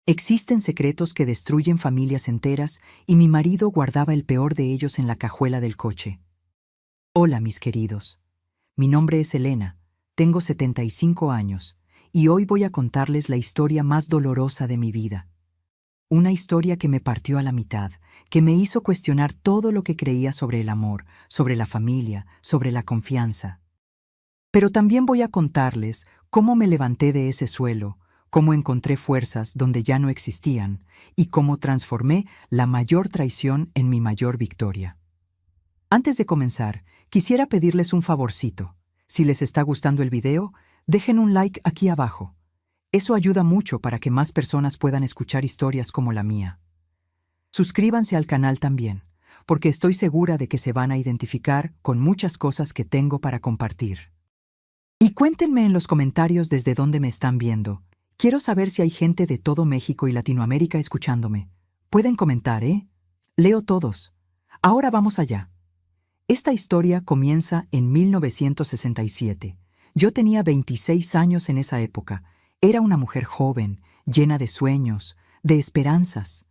Existen secretos que destruyen familias enteras y mi marido guardaba el peor de ellos en la cajuela del coche. Hola, mis queridos. Mi nombre es Elena, tengo 75 años y hoy voy a contarles la historia más dolorosa de mi vida. Una historia que me partió a la mitad, que me hizo cuestionar todo lo que creía sobre el amor, sobre la familia, sobre la confianza. Pero también voy a contarles cómo me levanté de ese suelo, cómo encontré fuerzas donde ya no existían y cómo transformé la mayor traición en mi mayor victoria. Antes de comenzar, quisiera pedirles un favorcito. Si les está gustando el video, dejen un like aquí abajo. Eso ayuda mucho para que más personas puedan escuchar historias como la mía. Suscríbanse al canal también, porque estoy segura de que se van a identificar con muchas cosas que tengo para compartir. Y cuéntenme en los comentarios desde dónde me están viendo. Quiero saber si hay gente de todo México y Latinoamérica escuchándome. Pueden comentar, ¿eh? Leo todos. Ahora vamos allá. Esta historia comienza en 1967. Yo tenía 26 años en esa época. Era una mujer joven, llena de sueños, de esperanzas.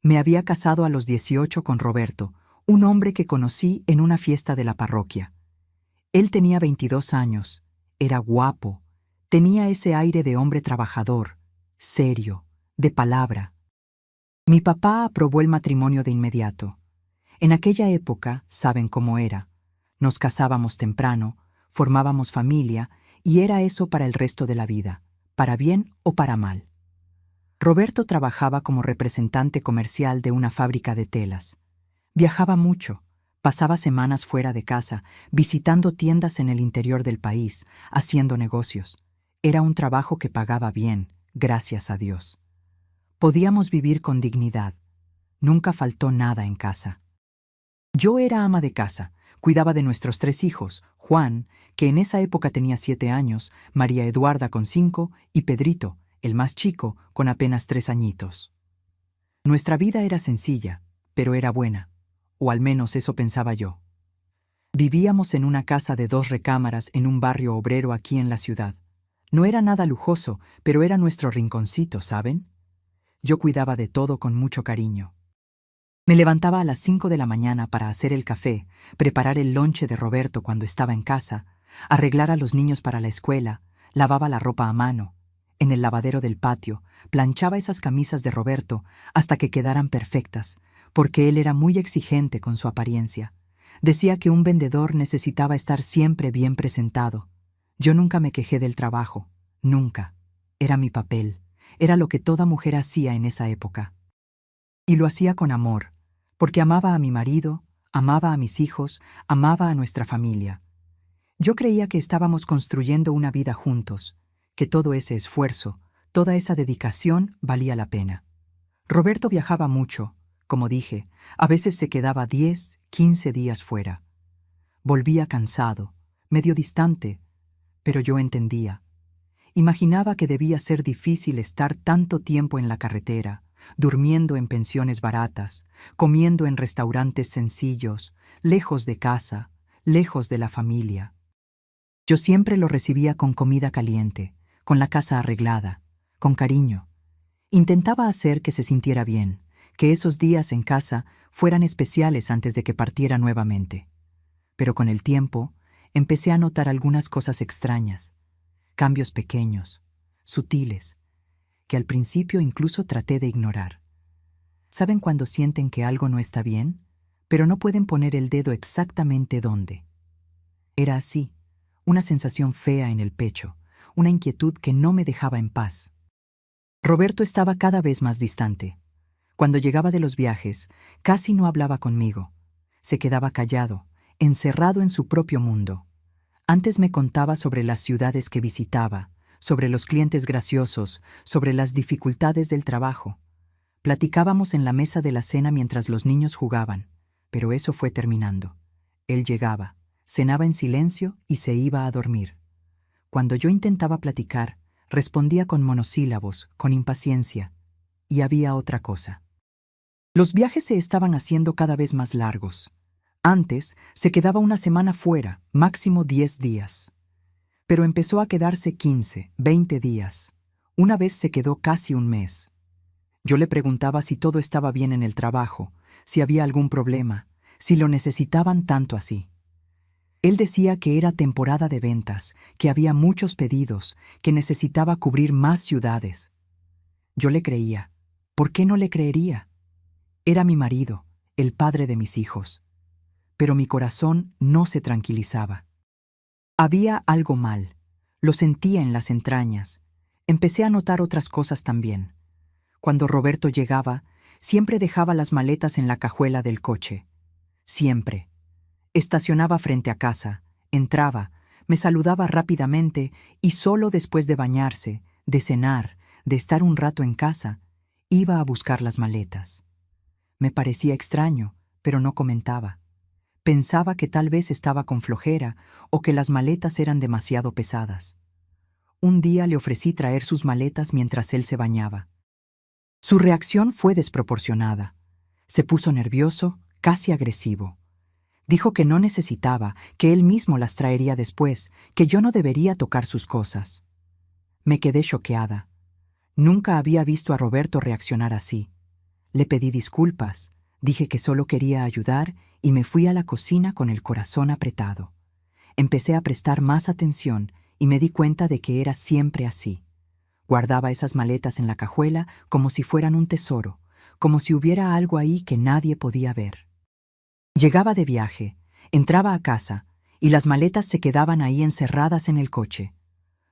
Me había casado a los 18 con Roberto, un hombre que conocí en una fiesta de la parroquia. Él tenía 22 años, era guapo, tenía ese aire de hombre trabajador, serio, de palabra. Mi papá aprobó el matrimonio de inmediato. En aquella época, saben cómo era. Nos casábamos temprano, formábamos familia y era eso para el resto de la vida, para bien o para mal. Roberto trabajaba como representante comercial de una fábrica de telas. Viajaba mucho, pasaba semanas fuera de casa, visitando tiendas en el interior del país, haciendo negocios. Era un trabajo que pagaba bien, gracias a Dios. Podíamos vivir con dignidad. Nunca faltó nada en casa. Yo era ama de casa, cuidaba de nuestros 3 hijos, Juan, que en esa época tenía 7 años, María Eduarda con 5 y Pedrito, el más chico, con apenas 3 añitos. Nuestra vida era sencilla, pero era buena, o al menos eso pensaba yo. Vivíamos en una casa de 2 recámaras en un barrio obrero aquí en la ciudad. No era nada lujoso, pero era nuestro rinconcito, ¿saben? Yo cuidaba de todo con mucho cariño. Me levantaba a las 5 de la mañana para hacer el café, preparar el lonche de Roberto cuando estaba en casa, arreglar a los niños para la escuela, lavaba la ropa a mano. En el lavadero del patio, planchaba esas camisas de Roberto hasta que quedaran perfectas, porque él era muy exigente con su apariencia. Decía que un vendedor necesitaba estar siempre bien presentado. Yo nunca me quejé del trabajo, nunca. Era mi papel, era lo que toda mujer hacía en esa época. Y lo hacía con amor, porque amaba a mi marido, amaba a mis hijos, amaba a nuestra familia. Yo creía que estábamos construyendo una vida juntos, que todo ese esfuerzo, toda esa dedicación valía la pena. Roberto viajaba mucho, como dije, a veces se quedaba 10, 15 días fuera. Volvía cansado, medio distante, pero yo entendía. Imaginaba que debía ser difícil estar tanto tiempo en la carretera, durmiendo en pensiones baratas, comiendo en restaurantes sencillos, lejos de casa, lejos de la familia. Yo siempre lo recibía con comida caliente, con la casa arreglada, con cariño. Intentaba hacer que se sintiera bien, que esos días en casa fueran especiales antes de que partiera nuevamente. Pero con el tiempo, empecé a notar algunas cosas extrañas, cambios pequeños, sutiles, que al principio incluso traté de ignorar. ¿Saben cuando sienten que algo no está bien, pero no pueden poner el dedo exactamente dónde? Era así, una sensación fea en el pecho, una inquietud que no me dejaba en paz. Roberto estaba cada vez más distante. Cuando llegaba de los viajes, casi no hablaba conmigo. Se quedaba callado, encerrado en su propio mundo. Antes me contaba sobre las ciudades que visitaba, sobre los clientes graciosos, sobre las dificultades del trabajo. Platicábamos en la mesa de la cena mientras los niños jugaban, pero eso fue terminando. Él llegaba, cenaba en silencio y se iba a dormir. Cuando yo intentaba platicar, respondía con monosílabos, con impaciencia. Y había otra cosa. Los viajes se estaban haciendo cada vez más largos. Antes se quedaba una semana fuera, máximo 10 días. Pero empezó a quedarse 15, 20 días. Una vez se quedó casi un mes. Yo le preguntaba si todo estaba bien en el trabajo, si había algún problema, si lo necesitaban tanto así. Él decía que era temporada de ventas, que había muchos pedidos, que necesitaba cubrir más ciudades. Yo le creía. ¿Por qué no le creería? Era mi marido, el padre de mis hijos. Pero mi corazón no se tranquilizaba. Había algo mal. Lo sentía en las entrañas. Empecé a notar otras cosas también. Cuando Roberto llegaba, siempre dejaba las maletas en la cajuela del coche. Siempre. Estacionaba frente a casa, entraba, me saludaba rápidamente y solo después de bañarse, de cenar, de estar un rato en casa, iba a buscar las maletas. Me parecía extraño, pero no comentaba. Pensaba que tal vez estaba con flojera o que las maletas eran demasiado pesadas. Un día le ofrecí traer sus maletas mientras él se bañaba. Su reacción fue desproporcionada. Se puso nervioso, casi agresivo. Dijo que no necesitaba, que él mismo las traería después, que yo no debería tocar sus cosas. Me quedé choqueada. Nunca había visto a Roberto reaccionar así. Le pedí disculpas, dije que solo quería ayudar y me fui a la cocina con el corazón apretado. Empecé a prestar más atención y me di cuenta de que era siempre así. Guardaba esas maletas en la cajuela como si fueran un tesoro, como si hubiera algo ahí que nadie podía ver. Llegaba de viaje, entraba a casa, y las maletas se quedaban ahí encerradas en el coche.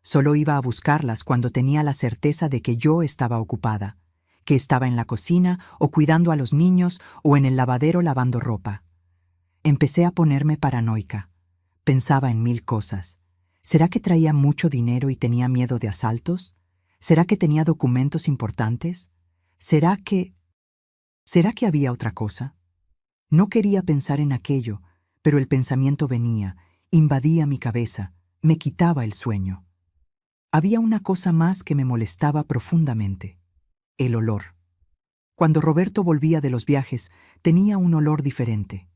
Solo iba a buscarlas cuando tenía la certeza de que yo estaba ocupada, que estaba en la cocina o cuidando a los niños o en el lavadero lavando ropa. Empecé a ponerme paranoica. Pensaba en 1000 cosas. ¿Será que traía mucho dinero y tenía miedo de asaltos? ¿Será que tenía documentos importantes? ¿Será que había otra cosa? No quería pensar en aquello, pero el pensamiento venía, invadía mi cabeza, me quitaba el sueño. Había una cosa más que me molestaba profundamente: el olor. Cuando Roberto volvía de los viajes, tenía un olor diferente.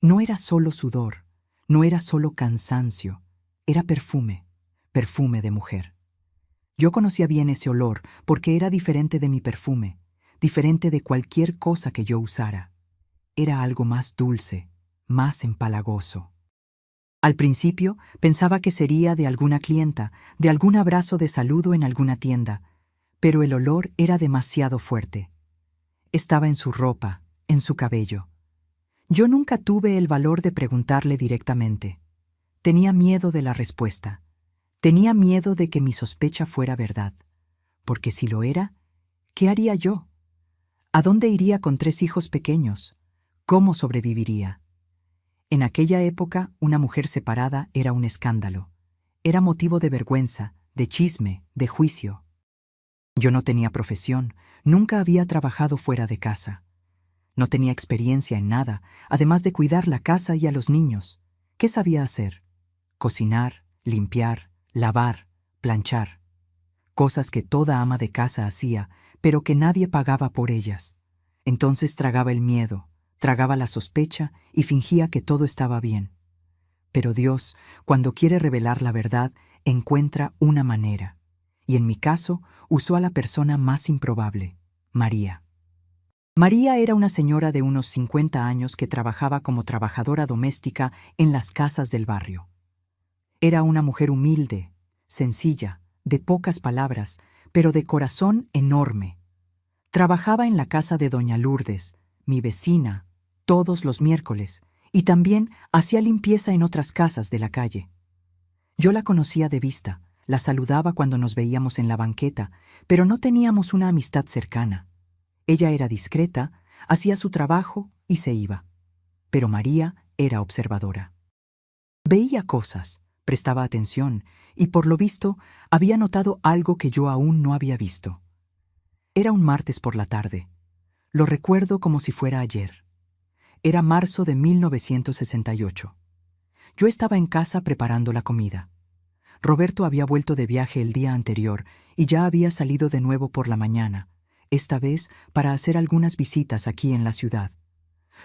No era solo sudor, no era solo cansancio, era perfume, perfume de mujer. Yo conocía bien ese olor porque era diferente de mi perfume, diferente de cualquier cosa que yo usara. Era algo más dulce, más empalagoso. Al principio pensaba que sería de alguna clienta, de algún abrazo de saludo en alguna tienda, pero el olor era demasiado fuerte. Estaba en su ropa, en su cabello. Yo nunca tuve el valor de preguntarle directamente. Tenía miedo de la respuesta. Tenía miedo de que mi sospecha fuera verdad. Porque si lo era, ¿qué haría yo? ¿A dónde iría con 3 hijos pequeños? ¿Cómo sobreviviría? En aquella época, una mujer separada era un escándalo. Era motivo de vergüenza, de chisme, de juicio. Yo no tenía profesión, nunca había trabajado fuera de casa. No tenía experiencia en nada, además de cuidar la casa y a los niños. ¿Qué sabía hacer? Cocinar, limpiar, lavar, planchar. Cosas que toda ama de casa hacía, pero que nadie pagaba por ellas. Entonces tragaba el miedo, tragaba la sospecha y fingía que todo estaba bien. Pero Dios, cuando quiere revelar la verdad, encuentra una manera. Y en mi caso, usó a la persona más improbable, María. María era una señora de unos 50 años que trabajaba como trabajadora doméstica en las casas del barrio. Era una mujer humilde, sencilla, de pocas palabras, pero de corazón enorme. Trabajaba en la casa de doña Lourdes, mi vecina, todos los miércoles, y también hacía limpieza en otras casas de la calle. Yo la conocía de vista, la saludaba cuando nos veíamos en la banqueta, pero no teníamos una amistad cercana. Ella era discreta, hacía su trabajo y se iba. Pero María era observadora. Veía cosas, prestaba atención, y por lo visto había notado algo que yo aún no había visto. Era un martes por la tarde. Lo recuerdo como si fuera ayer. Era marzo de 1968. Yo estaba en casa preparando la comida. Roberto había vuelto de viaje el día anterior y ya había salido de nuevo por la mañana, esta vez para hacer algunas visitas aquí en la ciudad.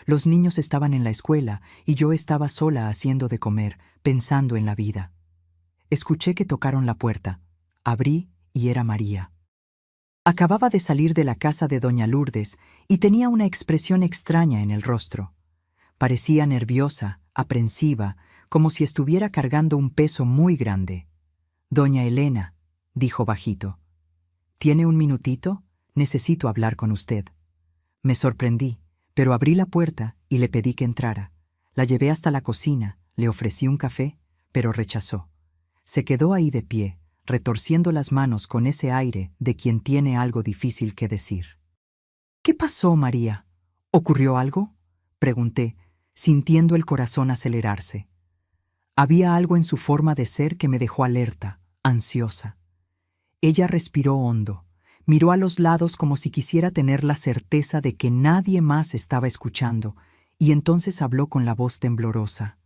Los niños estaban en la escuela y yo estaba sola haciendo de comer, pensando en la vida. Escuché que tocaron la puerta. Abrí y era María. Acababa de salir de la casa de doña Lourdes y tenía una expresión extraña en el rostro. Parecía nerviosa, aprensiva, como si estuviera cargando un peso muy grande. «Doña Elena», dijo bajito. «¿Tiene un minutito? Necesito hablar con usted». Me sorprendí, pero abrí la puerta y le pedí que entrara. La llevé hasta la cocina, le ofrecí un café, pero rechazó. Se quedó ahí de pie, retorciendo las manos con ese aire de quien tiene algo difícil que decir. «¿Qué pasó, María? ¿Ocurrió algo?», pregunté, sintiendo el corazón acelerarse. Había algo en su forma de ser que me dejó alerta, ansiosa. Ella respiró hondo, miró a los lados como si quisiera tener la certeza de que nadie más estaba escuchando, y entonces habló con la voz temblorosa.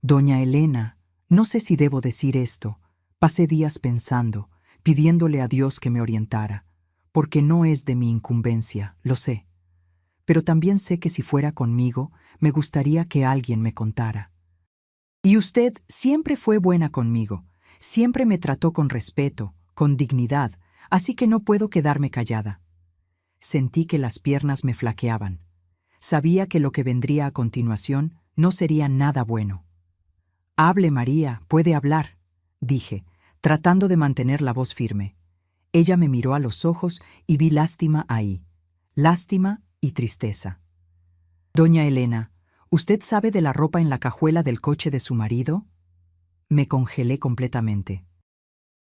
«Doña Elena, no sé si debo decir esto. Pasé días pensando, pidiéndole a Dios que me orientara, porque no es de mi incumbencia, lo sé. Pero también sé que si fuera conmigo, me gustaría que alguien me contara. Y usted siempre fue buena conmigo, siempre me trató con respeto, con dignidad, así que no puedo quedarme callada». Sentí que las piernas me flaqueaban. Sabía que lo que vendría a continuación no sería nada bueno. «Hable, María, puede hablar», dije, tratando de mantener la voz firme. Ella me miró a los ojos y vi lástima ahí, lástima y tristeza. «Doña Elena, ¿usted sabe de la ropa en la cajuela del coche de su marido?». Me congelé completamente.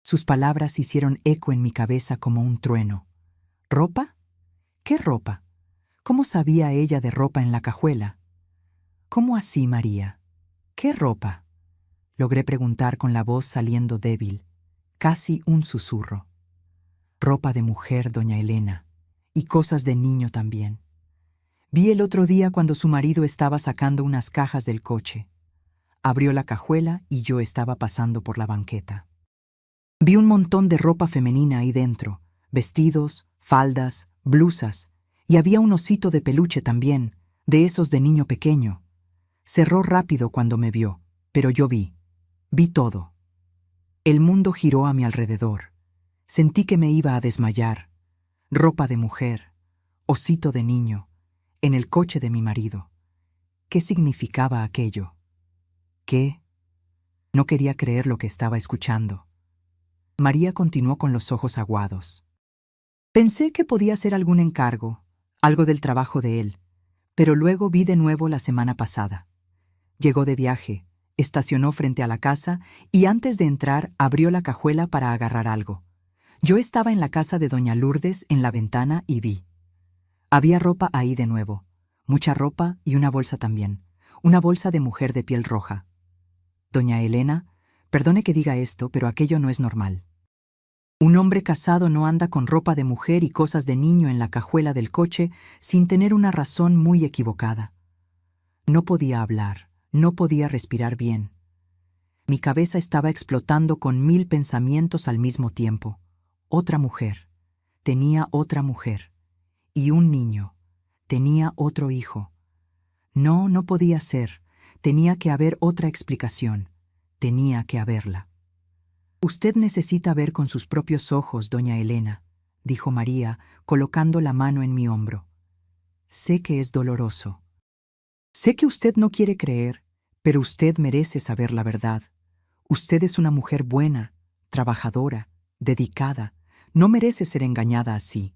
Sus palabras hicieron eco en mi cabeza como un trueno. «¿Ropa? ¿Qué ropa? ¿Cómo sabía ella de ropa en la cajuela?». «¿Cómo así, María? ¿Qué ropa?», logré preguntar con la voz saliendo débil, casi un susurro. «Ropa de mujer, doña Elena, y cosas de niño también. Vi el otro día cuando su marido estaba sacando unas cajas del coche. Abrió la cajuela y yo estaba pasando por la banqueta. Vi un montón de ropa femenina ahí dentro, vestidos, faldas, blusas, y había un osito de peluche también, de esos de niño pequeño. Cerró rápido cuando me vio, pero yo vi todo. El mundo giró a mi alrededor. Sentí que me iba a desmayar. Ropa de mujer, osito de niño, en el coche de mi marido. ¿Qué significaba aquello? ¿Qué? No quería creer lo que estaba escuchando. María continuó con los ojos aguados. Pensé que podía ser algún encargo, algo del trabajo de él, pero luego vi de nuevo la semana pasada. Llegó de viaje, estacionó frente a la casa y antes de entrar abrió la cajuela para agarrar algo. Yo estaba en la casa de doña Lourdes en la ventana y vi. Había ropa ahí de nuevo, mucha ropa y una bolsa también, una bolsa de mujer de piel roja. «Doña Elena, perdone que diga esto, pero aquello no es normal. Un hombre casado no anda con ropa de mujer y cosas de niño en la cajuela del coche sin tener una razón muy equivocada». No podía hablar, no podía respirar bien. Mi cabeza estaba explotando con 1000 pensamientos al mismo tiempo. Otra mujer. Tenía otra mujer. Y un niño. Tenía otro hijo. No, no podía ser. Tenía que haber otra explicación. Tenía que haberla. «Usted necesita ver con sus propios ojos, doña Elena», dijo María, colocando la mano en mi hombro. «Sé que es doloroso. Sé que usted no quiere creer, pero usted merece saber la verdad. Usted es una mujer buena, trabajadora, dedicada. No merece ser engañada así».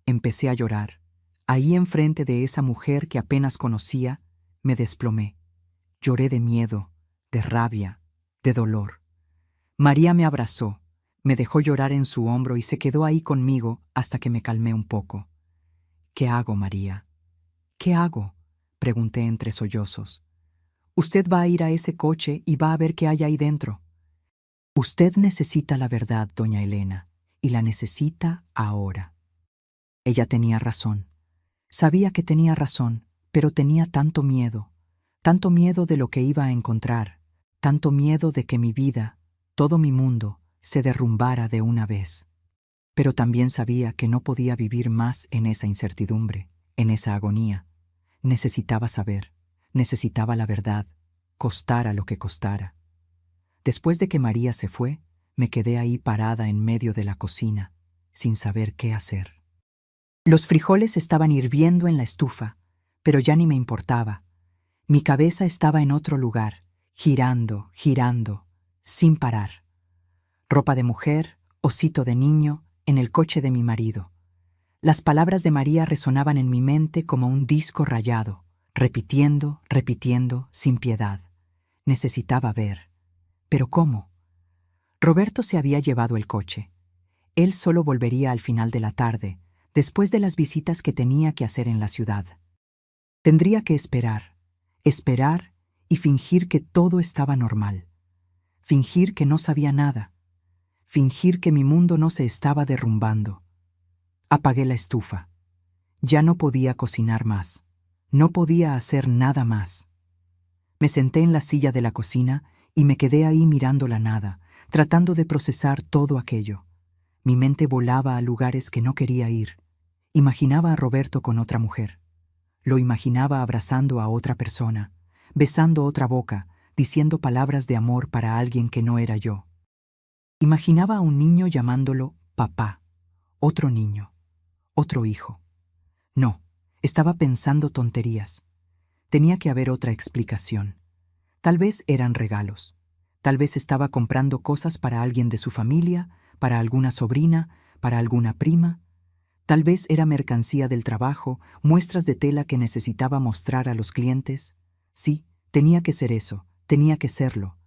Empecé a llorar. Ahí enfrente de esa mujer que apenas conocía, me desplomé. Lloré de miedo, de rabia, de dolor. María me abrazó, me dejó llorar en su hombro y se quedó ahí conmigo hasta que me calmé un poco. «¿Qué hago, María? ¿Qué hago?», pregunté entre sollozos. «Usted va a ir a ese coche y va a ver qué hay ahí dentro. Usted necesita la verdad, doña Elena, y la necesita ahora». Ella tenía razón. Sabía que tenía razón, pero tenía tanto miedo de lo que iba a encontrar, tanto miedo de que mi vida, todo mi mundo, se derrumbara de una vez. Pero también sabía que no podía vivir más en esa incertidumbre, en esa agonía. Necesitaba saber, necesitaba la verdad, costara lo que costara. Después de que María se fue, me quedé ahí parada en medio de la cocina. sin saber qué hacer. Los frijoles estaban hirviendo en la estufa, pero ya ni me importaba. Mi cabeza estaba en otro lugar, girando, girando, sin parar. Ropa de mujer, osito de niño, en el coche de mi marido. Las palabras de María resonaban en mi mente como un disco rayado, repitiendo, repitiendo, sin piedad. Necesitaba ver. ¿Pero cómo? Roberto se había llevado el coche. Él solo volvería al final de la tarde, después de las visitas que tenía que hacer en la ciudad. Tendría que esperar y fingir que todo estaba normal. Fingir que no sabía nada. Fingir que mi mundo no se estaba derrumbando. Apagué la estufa. Ya no podía cocinar más. No podía hacer nada más. Me senté en la silla de la cocina y me quedé ahí mirando la nada, tratando de procesar todo aquello. Mi mente volaba a lugares que no quería ir. Imaginaba a Roberto con otra mujer. Lo imaginaba abrazando a otra persona, besando otra boca, diciendo palabras de amor para alguien que no era yo. Imaginaba a un niño llamándolo papá, otro niño, otro hijo. No, estaba pensando tonterías. Tenía que haber otra explicación. Tal vez eran regalos. Tal vez estaba comprando cosas para alguien de su familia, para alguna sobrina, para alguna prima. Tal vez era mercancía del trabajo, muestras de tela que necesitaba mostrar a los clientes. Sí, tenía que ser eso, tenía que serlo.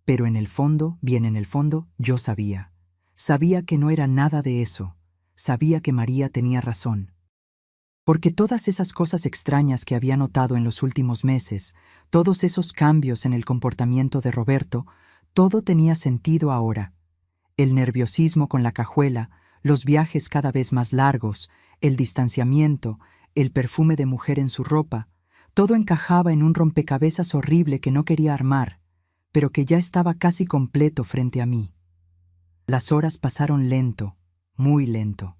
Pero en el fondo, bien en el fondo, yo sabía. Sabía que no era nada de eso. Sabía que María tenía razón. Porque todas esas cosas extrañas que había notado en los últimos meses, todos esos cambios en el comportamiento de Roberto, todo tenía sentido ahora. El nerviosismo con la cajuela, los viajes cada vez más largos, el distanciamiento, el perfume de mujer en su ropa, todo encajaba en un rompecabezas horrible que no quería armar, pero que ya estaba casi completo frente a mí. Las horas pasaron lento, muy lento.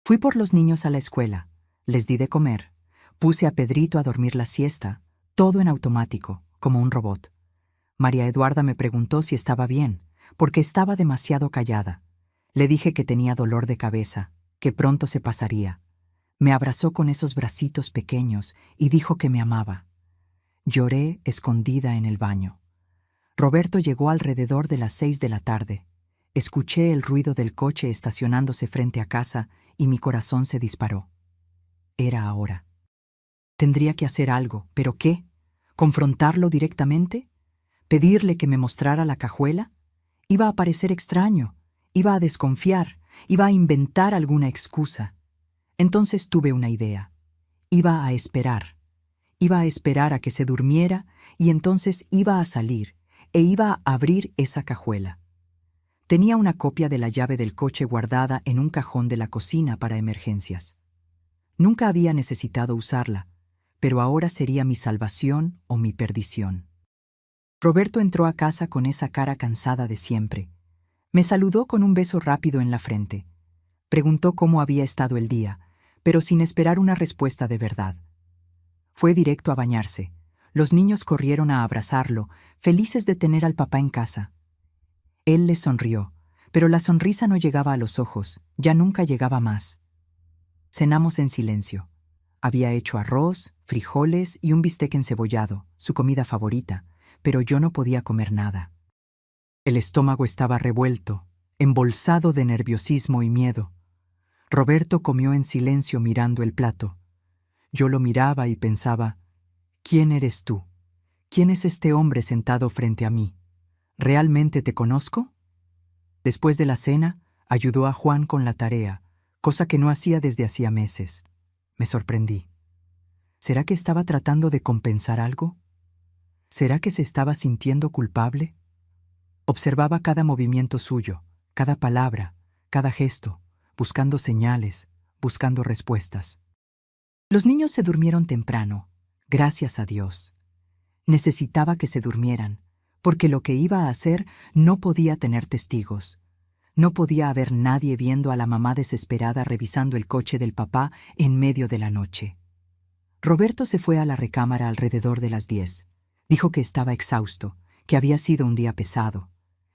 Fui por los niños a la escuela, les di de comer, puse a Pedrito a dormir la siesta, todo en automático, como un robot. María Eduarda me preguntó si estaba bien, porque estaba demasiado callada. Le dije que tenía dolor de cabeza, que pronto se pasaría. Me abrazó con esos bracitos pequeños y dijo que me amaba. Lloré escondida en el baño. Roberto llegó alrededor de las 6 de la tarde. Escuché el ruido del coche estacionándose frente a casa y mi corazón se disparó. Era ahora. Tendría que hacer algo, ¿pero qué? ¿Confrontarlo directamente? ¿Pedirle que me mostrara la cajuela? Iba a parecer extraño, iba a desconfiar, iba a inventar alguna excusa. Entonces tuve una idea. Iba a esperar a que se durmiera y entonces iba a salir e iba a abrir esa cajuela. Tenía una copia de la llave del coche guardada en un cajón de la cocina para emergencias. Nunca había necesitado usarla, pero ahora sería mi salvación o mi perdición. Roberto entró a casa con esa cara cansada de siempre. Me saludó con un beso rápido en la frente. Preguntó cómo había estado el día, pero sin esperar una respuesta de verdad. Fue directo a bañarse. Los niños corrieron a abrazarlo, felices de tener al papá en casa. Él les sonrió, pero la sonrisa no llegaba a los ojos, ya nunca llegaba más. Cenamos en silencio. Había hecho arroz, frijoles y un bistec encebollado, su comida favorita, pero yo no podía comer nada. El estómago estaba revuelto, embolsado de nerviosismo y miedo. Roberto comió en silencio mirando el plato. Yo lo miraba y pensaba, ¿quién eres tú? ¿Quién es este hombre sentado frente a mí? ¿Realmente te conozco? Después de la cena, ayudó a Juan con la tarea, cosa que no hacía desde hacía meses. Me sorprendí. ¿Será que estaba tratando de compensar algo? ¿Será que se estaba sintiendo culpable? Observaba cada movimiento suyo, cada palabra, cada gesto, buscando señales, buscando respuestas. Los niños se durmieron temprano, gracias a Dios. Necesitaba que se durmieran, porque lo que iba a hacer no podía tener testigos. No podía haber nadie viendo a la mamá desesperada revisando el coche del papá en medio de la noche. Roberto se fue a la recámara alrededor de las 10. Dijo que estaba exhausto, que había sido un día pesado.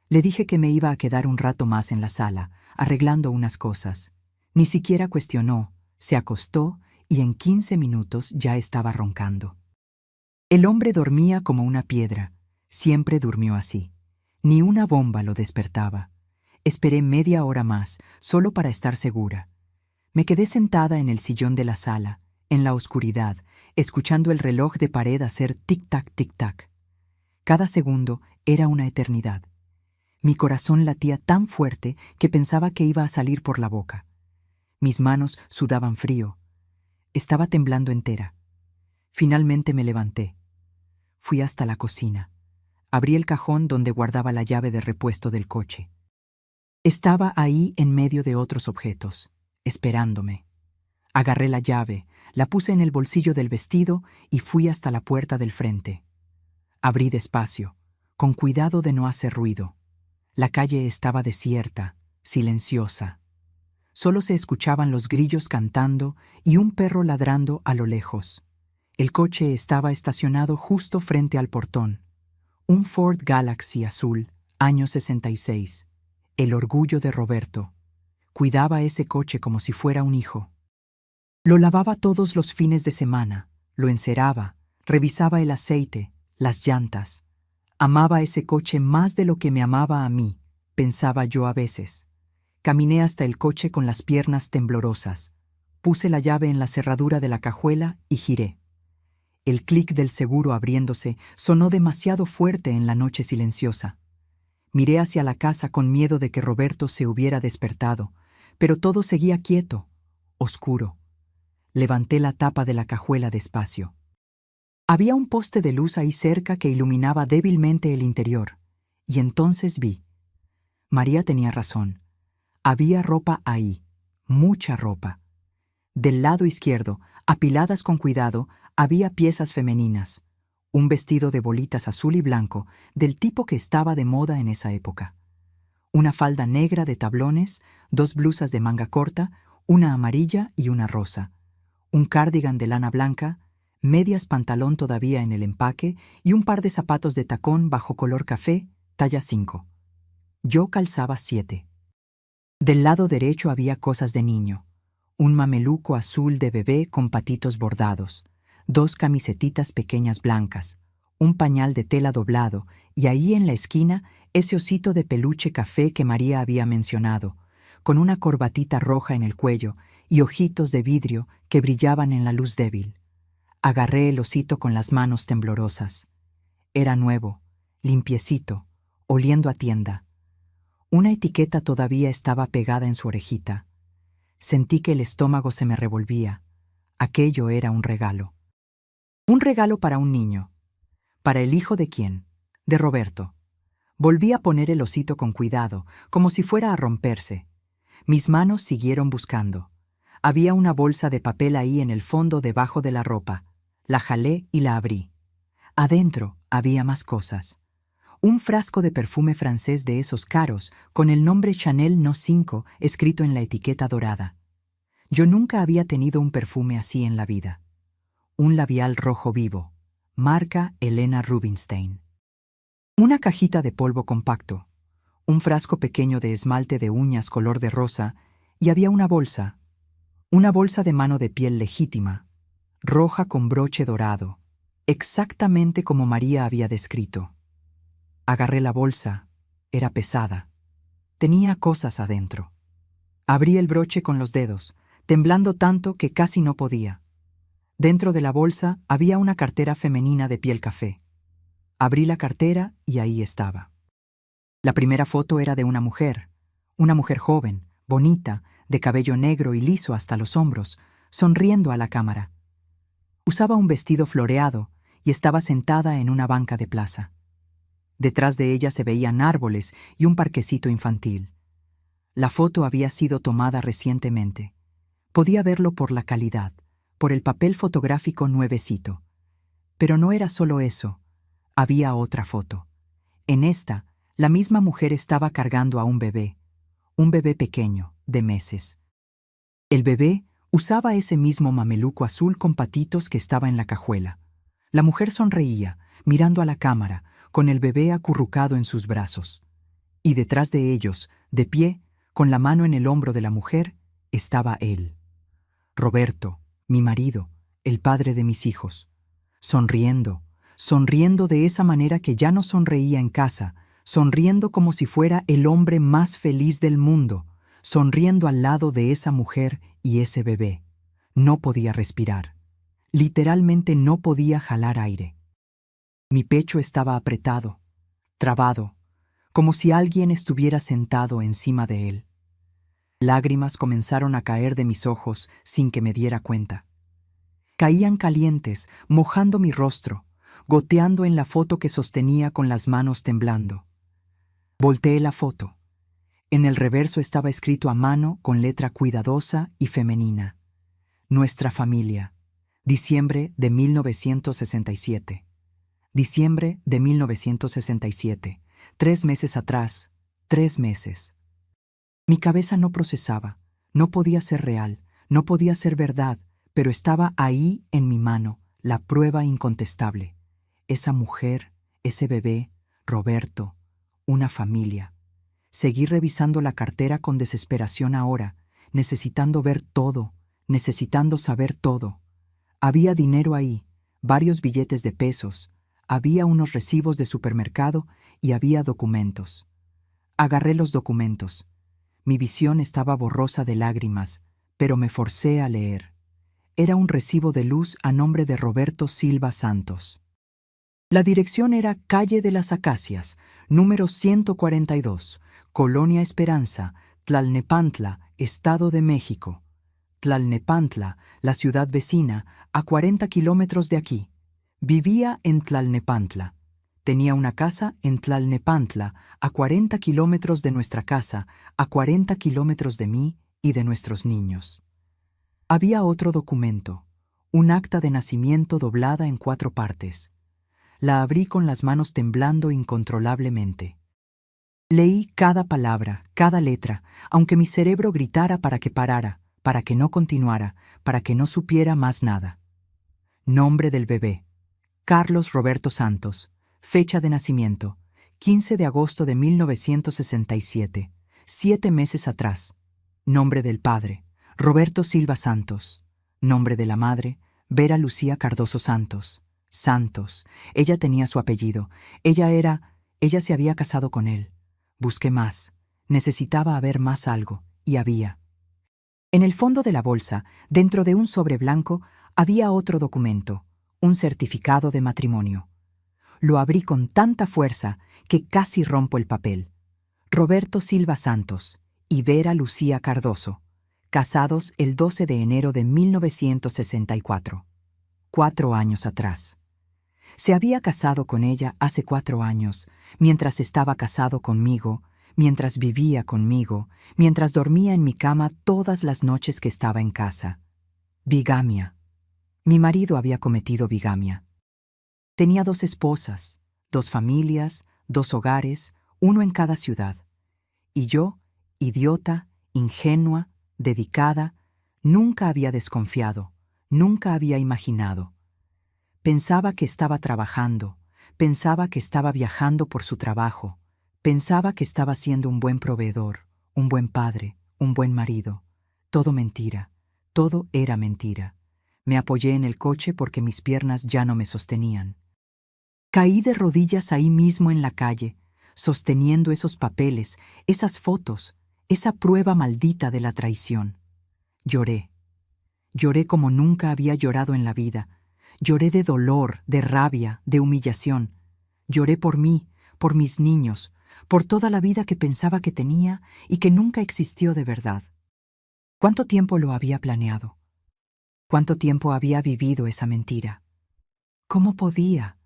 Le dije que me iba a quedar un rato más en la sala, arreglando unas cosas. Ni siquiera cuestionó, se acostó y en 15 minutos ya estaba roncando. El hombre dormía como una piedra, siempre durmió así. Ni una bomba lo despertaba. Esperé media hora más, solo para estar segura. Me quedé sentada en el sillón de la sala, en la oscuridad, escuchando el reloj de pared hacer tic-tac, tic-tac. Cada segundo era una eternidad. Mi corazón latía tan fuerte que pensaba que iba a salir por la boca. Mis manos sudaban frío. Estaba temblando entera. Finalmente me levanté. Fui hasta la cocina. Abrí el cajón donde guardaba la llave de repuesto del coche. Estaba ahí en medio de otros objetos, esperándome. Agarré la llave, la puse en el bolsillo del vestido y fui hasta la puerta del frente. Abrí despacio, con cuidado de no hacer ruido. La calle estaba desierta, silenciosa. Solo se escuchaban los grillos cantando y un perro ladrando a lo lejos. El coche estaba estacionado justo frente al portón. Un Ford Galaxy azul, año 66. El orgullo de Roberto. Cuidaba ese coche como si fuera un hijo. Lo lavaba todos los fines de semana, lo enceraba, revisaba el aceite, las llantas. Amaba ese coche más de lo que me amaba a mí, pensaba yo a veces. Caminé hasta el coche con las piernas temblorosas. Puse la llave en la cerradura de la cajuela y giré. El clic del seguro abriéndose sonó demasiado fuerte en la noche silenciosa. Miré hacia la casa con miedo de que Roberto se hubiera despertado, pero todo seguía quieto, oscuro. Levanté la tapa de la cajuela despacio. Había un poste de luz ahí cerca que iluminaba débilmente el interior, y entonces vi. María tenía razón. Había ropa ahí, mucha ropa. Del lado izquierdo, apiladas con cuidado, había piezas femeninas. Un vestido de bolitas azul y blanco, del tipo que estaba de moda en esa época. Una falda negra de tablones, 2 blusas de manga corta, una amarilla y una rosa. Un cardigan de lana blanca, medias pantalón todavía en el empaque y un par de zapatos de tacón bajo color café, talla 5. Yo calzaba 7. Del lado derecho había cosas de niño. Un mameluco azul de bebé con patitos bordados, 2 camisetitas pequeñas blancas, un pañal de tela doblado y ahí en la esquina ese osito de peluche café que María había mencionado, con una corbatita roja en el cuello y ojitos de vidrio que brillaban en la luz débil. Agarré el osito con las manos temblorosas. Era nuevo, limpiecito, oliendo a tienda. Una etiqueta todavía estaba pegada en su orejita. Sentí que el estómago se me revolvía. Aquello era un regalo. Un regalo para un niño. ¿Para el hijo de quién? De Roberto. Volví a poner el osito con cuidado, como si fuera a romperse. Mis manos siguieron buscando. Había una bolsa de papel ahí en el fondo debajo de la ropa. La jalé y la abrí. Adentro había más cosas. Un frasco de perfume francés de esos caros, con el nombre Chanel No. 5 escrito en la etiqueta dorada. Yo nunca había tenido un perfume así en la vida. Un labial rojo vivo, marca Helena Rubinstein. Una cajita de polvo compacto, un frasco pequeño de esmalte de uñas color de rosa, y había una bolsa de mano de piel legítima, roja con broche dorado, exactamente como María había descrito. Agarré la bolsa, era pesada. Tenía cosas adentro. Abrí el broche con los dedos, temblando tanto que casi no podía. Dentro de la bolsa había una cartera femenina de piel café. Abrí la cartera y ahí estaba. La primera foto era de una mujer joven, bonita, de cabello negro y liso hasta los hombros, sonriendo a la cámara. Usaba un vestido floreado y estaba sentada en una banca de plaza. Detrás de ella se veían árboles y un parquecito infantil. La foto había sido tomada recientemente. Podía verlo por la calidad, por el papel fotográfico nuevecito. Pero no era solo eso. Había otra foto. En esta, la misma mujer estaba cargando a un bebé pequeño, de meses. El bebé usaba ese mismo mameluco azul con patitos que estaba en la cajuela. La mujer sonreía, mirando a la cámara, con el bebé acurrucado en sus brazos. Y detrás de ellos, de pie, Con la mano en el hombro de la mujer estaba él, Roberto, mi marido, el padre de mis hijos, sonriendo, sonriendo de esa manera que ya no sonreía en casa, sonriendo como si fuera el hombre más feliz del mundo, sonriendo al lado de esa mujer y ese bebé. No podía respirar. Literalmente no podía jalar aire. Mi pecho estaba apretado, trabado, como si alguien estuviera sentado encima de él. Lágrimas comenzaron a caer de mis ojos sin que me diera cuenta. Caían calientes, mojando mi rostro, goteando en la foto que sostenía con las manos temblando. Volteé la foto. En el reverso estaba escrito a mano con letra cuidadosa y femenina: Nuestra familia, diciembre de 1967. Diciembre de 1967. 3 meses atrás, 3 meses. Mi cabeza no procesaba, no podía ser real, no podía ser verdad, pero estaba ahí en mi mano, la prueba incontestable. Esa mujer, ese bebé, Roberto, una familia. Seguí revisando la cartera con desesperación ahora, necesitando ver todo, necesitando saber todo. Había dinero ahí, varios billetes de pesos, había unos recibos de supermercado y había documentos. Agarré los documentos. Mi visión estaba borrosa de lágrimas, pero me forcé a leer. Era un recibo de luz a nombre de Roberto Silva Santos. La dirección era Calle de las Acacias, número 142, Colonia Esperanza, Tlalnepantla, Estado de México. Tlalnepantla, la ciudad vecina, a 40 kilómetros de aquí. Vivía en Tlalnepantla. Tenía una casa en Tlalnepantla, a 40 kilómetros de nuestra casa, a 40 kilómetros de mí y de nuestros niños. Había otro documento, un acta de nacimiento doblada en 4 partes. La abrí con las manos temblando incontrolablemente. Leí cada palabra, cada letra, aunque mi cerebro gritara para que parara, para que no continuara, para que no supiera más nada. Nombre del bebé: Carlos Roberto Santos. Fecha de nacimiento: 15 de agosto de 1967, 7 meses atrás. Nombre del padre: Roberto Silva Santos. Nombre de la madre: Vera Lucía Cardoso Santos. Santos. Ella tenía su apellido. Ella se había casado con él. Busqué más. Necesitaba haber más algo, y había. En el fondo de la bolsa, dentro de un sobre blanco, había otro documento, un certificado de matrimonio. Lo abrí con tanta fuerza que casi rompo el papel. Roberto Silva Santos y Vera Lucía Cardoso, casados el 12 de enero de 1964, 4 años atrás. Se había casado con ella hace 4 años, mientras estaba casado conmigo, mientras vivía conmigo, mientras dormía en mi cama todas las noches que estaba en casa. Bigamia. Mi marido había cometido bigamia. Tenía 2 esposas, 2 familias, 2 hogares, uno en cada ciudad. Y yo, idiota, ingenua, dedicada, nunca había desconfiado, nunca había imaginado. Pensaba que estaba trabajando, pensaba que estaba viajando por su trabajo, pensaba que estaba siendo un buen proveedor, un buen padre, un buen marido. Todo mentira, todo era mentira. Me apoyé en el coche porque mis piernas ya no me sostenían. Caí de rodillas ahí mismo en la calle, sosteniendo esos papeles, esas fotos, esa prueba maldita de la traición. Lloré. Lloré como nunca había llorado en la vida. Lloré de dolor, de rabia, de humillación. Lloré por mí, por mis niños, por toda la vida que pensaba que tenía y que nunca existió de verdad. ¿Cuánto tiempo lo había planeado? ¿Cuánto tiempo había vivido esa mentira? ¿Cómo podía?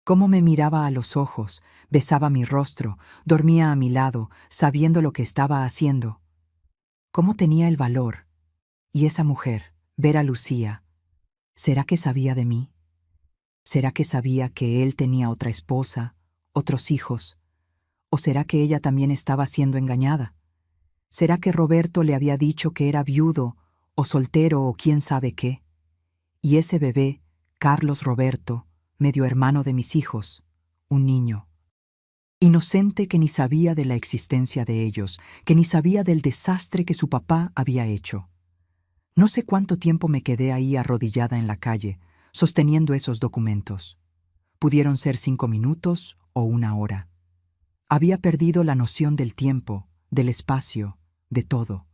Cómo me miraba a los ojos, besaba mi rostro, dormía a mi lado, sabiendo lo que estaba haciendo. Cómo tenía el valor. Y esa mujer, Vera Lucía, ¿será que sabía de mí? ¿Será que sabía que él tenía otra esposa, otros hijos? ¿O será que ella también estaba siendo engañada? ¿Será que Roberto le había dicho que era viudo, o soltero, o quién sabe qué? Y ese bebé, Carlos Roberto, medio hermano de mis hijos, un niño. inocente que ni sabía de la existencia de ellos, que ni sabía del desastre que su papá había hecho. No sé cuánto tiempo me quedé ahí arrodillada en la calle, sosteniendo esos documentos. Pudieron ser 5 minutos o 1 hora. Había perdido la noción del tiempo, del espacio, de todo.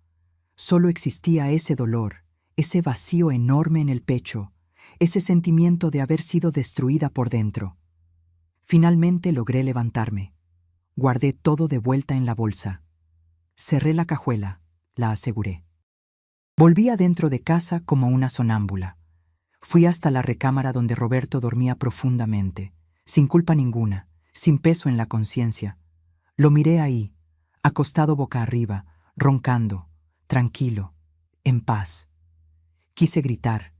Solo existía ese dolor, ese vacío enorme en el pecho, ese sentimiento de haber sido destruida por dentro. Finalmente logré levantarme. Guardé todo de vuelta en la bolsa. Cerré la cajuela, la aseguré. Volví adentro de casa como una sonámbula. Fui hasta la recámara donde Roberto dormía profundamente, sin culpa ninguna, sin peso en la conciencia. Lo miré ahí, acostado boca arriba, roncando, tranquilo, en paz. Quise gritar,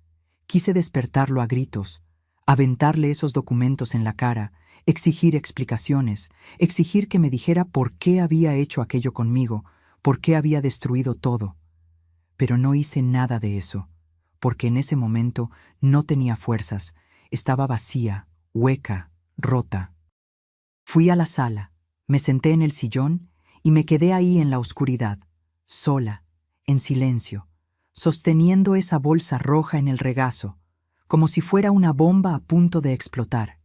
quise despertarlo a gritos, aventarle esos documentos en la cara, exigir explicaciones, exigir que me dijera por qué había hecho aquello conmigo, por qué había destruido todo. Pero no hice nada de eso, porque en ese momento no tenía fuerzas, estaba vacía, hueca, rota. Fui a la sala, me senté en el sillón y me quedé ahí en la oscuridad, sola, en silencio, sosteniendo esa bolsa roja en el regazo, como si fuera una bomba a punto de explotar.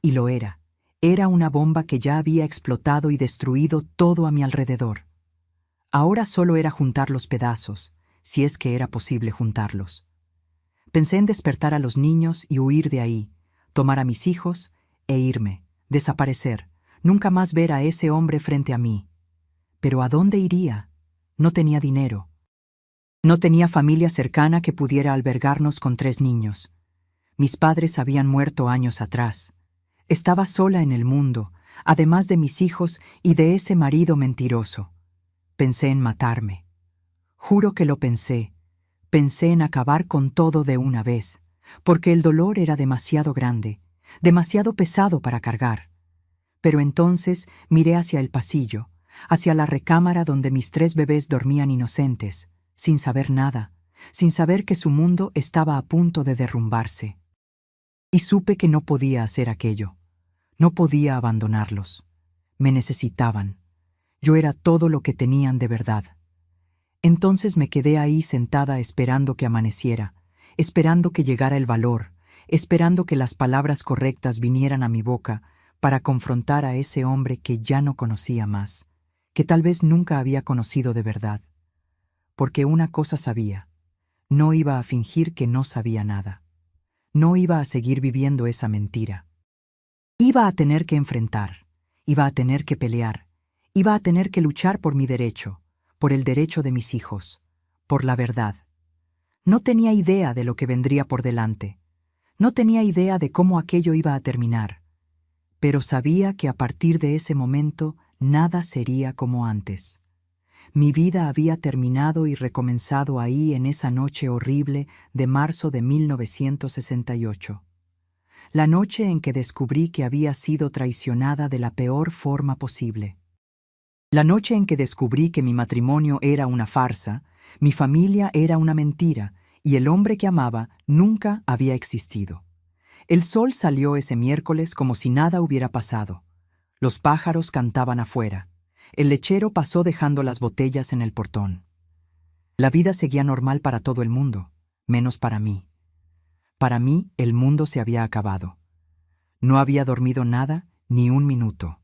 Y lo era. Era una bomba que ya había explotado y destruido todo a mi alrededor. Ahora solo era juntar los pedazos, si es que era posible juntarlos. Pensé en despertar a los niños y huir de ahí, tomar a mis hijos e irme, desaparecer, nunca más ver a ese hombre frente a mí. Pero ¿a dónde iría? No tenía dinero. No tenía familia cercana que pudiera albergarnos con 3 niños. Mis padres habían muerto años atrás. Estaba sola en el mundo, además de mis hijos y de ese marido mentiroso. Pensé en matarme. Juro que lo pensé. Pensé en acabar con todo de una vez, porque el dolor era demasiado grande, demasiado pesado para cargar. Pero entonces miré hacia el pasillo, hacia la recámara donde mis 3 bebés dormían inocentes, sin saber nada, sin saber que su mundo estaba a punto de derrumbarse. Y supe que no podía hacer aquello. No podía abandonarlos. Me necesitaban. Yo era todo lo que tenían de verdad. Entonces me quedé ahí sentada esperando que amaneciera, esperando que llegara el valor, esperando que las palabras correctas vinieran a mi boca para confrontar a ese hombre que ya no conocía más, que tal vez nunca había conocido de verdad. Porque una cosa sabía, no iba a fingir que no sabía nada. No iba a seguir viviendo esa mentira. Iba a tener que enfrentar, iba a tener que pelear, iba a tener que luchar por mi derecho, por el derecho de mis hijos, por la verdad. No tenía idea de lo que vendría por delante. No tenía idea de cómo aquello iba a terminar. Pero sabía que a partir de ese momento nada sería como antes. Mi vida había terminado y recomenzado ahí en esa noche horrible de marzo de 1968. La noche en que descubrí que había sido traicionada de la peor forma posible. La noche en que descubrí que mi matrimonio era una farsa, mi familia era una mentira y el hombre que amaba nunca había existido. El sol salió ese miércoles como si nada hubiera pasado. Los pájaros cantaban afuera. El lechero pasó dejando las botellas en el portón. La vida seguía normal para todo el mundo, menos para mí. Para mí, el mundo se había acabado. No había dormido nada, ni un minuto.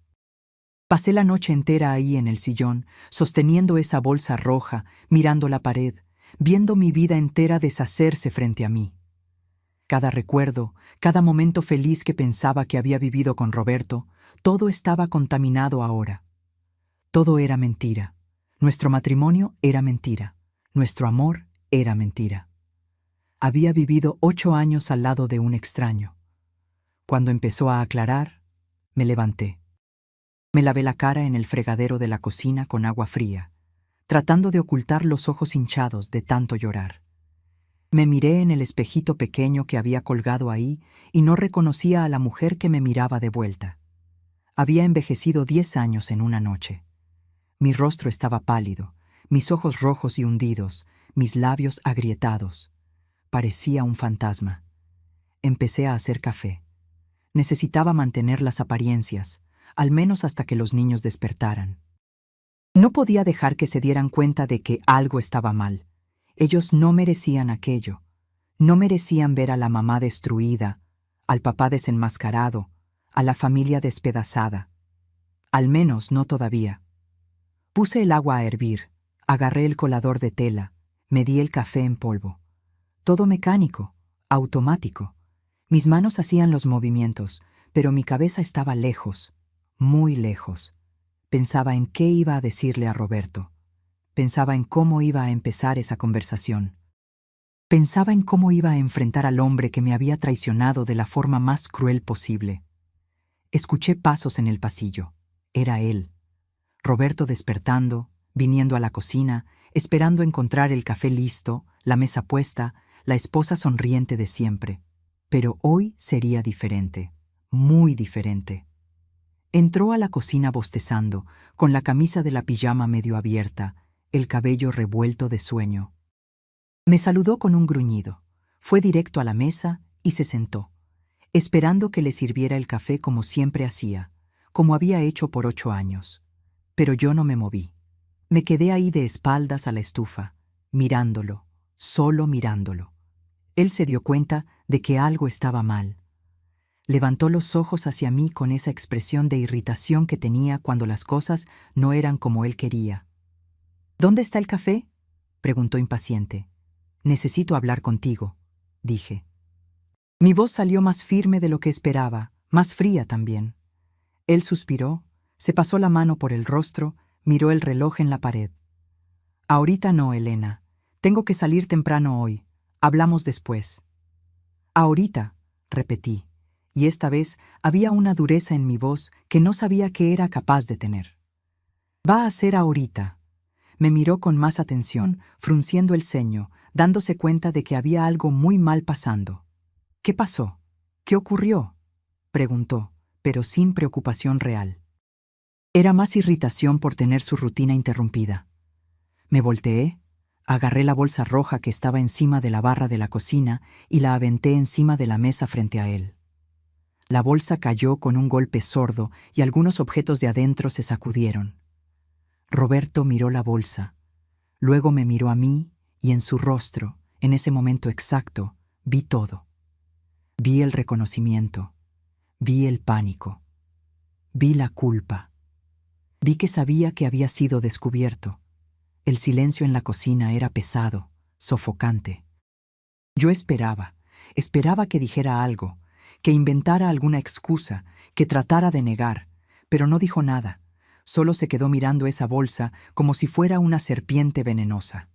Pasé la noche entera ahí en el sillón, sosteniendo esa bolsa roja, mirando la pared, viendo mi vida entera deshacerse frente a mí. Cada recuerdo, cada momento feliz que pensaba que había vivido con Roberto, todo estaba contaminado ahora. Todo era mentira. Nuestro matrimonio era mentira. Nuestro amor era mentira. Había vivido 8 años al lado de un extraño. Cuando empezó a aclarar, me levanté. Me lavé la cara en el fregadero de la cocina con agua fría, tratando de ocultar los ojos hinchados de tanto llorar. Me miré en el espejito pequeño que había colgado ahí y no reconocía a la mujer que me miraba de vuelta. Había envejecido 10 años en una noche. Mi rostro estaba pálido, mis ojos rojos y hundidos, mis labios agrietados. Parecía un fantasma. Empecé a hacer café. Necesitaba mantener las apariencias, al menos hasta que los niños despertaran. No podía dejar que se dieran cuenta de que algo estaba mal. Ellos no merecían aquello. No merecían ver a la mamá destruida, al papá desenmascarado, a la familia despedazada. Al menos no todavía. Puse el agua a hervir, agarré el colador de tela, medí el café en polvo. Todo mecánico, automático. Mis manos hacían los movimientos, pero mi cabeza estaba lejos, muy lejos. Pensaba en qué iba a decirle a Roberto. Pensaba en cómo iba a empezar esa conversación. Pensaba en cómo iba a enfrentar al hombre que me había traicionado de la forma más cruel posible. Escuché pasos en el pasillo. Era él. Roberto despertando, viniendo a la cocina, esperando encontrar el café listo, la mesa puesta, la esposa sonriente de siempre. Pero hoy sería diferente, muy diferente. Entró a la cocina bostezando, con la camisa de la pijama medio abierta, el cabello revuelto de sueño. Me saludó con un gruñido. Fue directo a la mesa y se sentó, esperando que le sirviera el café como siempre hacía, como había hecho por 8 años. Pero yo no me moví. Me quedé ahí de espaldas a la estufa, mirándolo, solo mirándolo. Él se dio cuenta de que algo estaba mal. Levantó los ojos hacia mí con esa expresión de irritación que tenía cuando las cosas no eran como él quería. ¿Dónde está el café?, preguntó impaciente. Necesito hablar contigo, dije. Mi voz salió más firme de lo que esperaba, más fría también. Él suspiró, se pasó la mano por el rostro, miró el reloj en la pared. Ahorita no, Elena. Tengo que salir temprano hoy. Hablamos después. Ahorita, repetí, y esta vez había una dureza en mi voz que no sabía que era capaz de tener. Va a ser ahorita. Me miró con más atención, frunciendo el ceño, dándose cuenta de que había algo muy mal pasando. ¿Qué pasó? ¿Qué ocurrió?, preguntó, pero sin preocupación real. Era más irritación por tener su rutina interrumpida. Me volteé, agarré la bolsa roja que estaba encima de la barra de la cocina y la aventé encima de la mesa frente a él. La bolsa cayó con un golpe sordo y algunos objetos de adentro se sacudieron. Roberto miró la bolsa, luego me miró a mí y en su rostro, en ese momento exacto, vi todo. Vi el reconocimiento, vi el pánico, vi la culpa. Vi que sabía que había sido descubierto. El silencio en la cocina era pesado, sofocante. Yo esperaba que dijera algo, que inventara alguna excusa, que tratara de negar, pero no dijo nada. Solo se quedó mirando esa bolsa como si fuera una serpiente venenosa.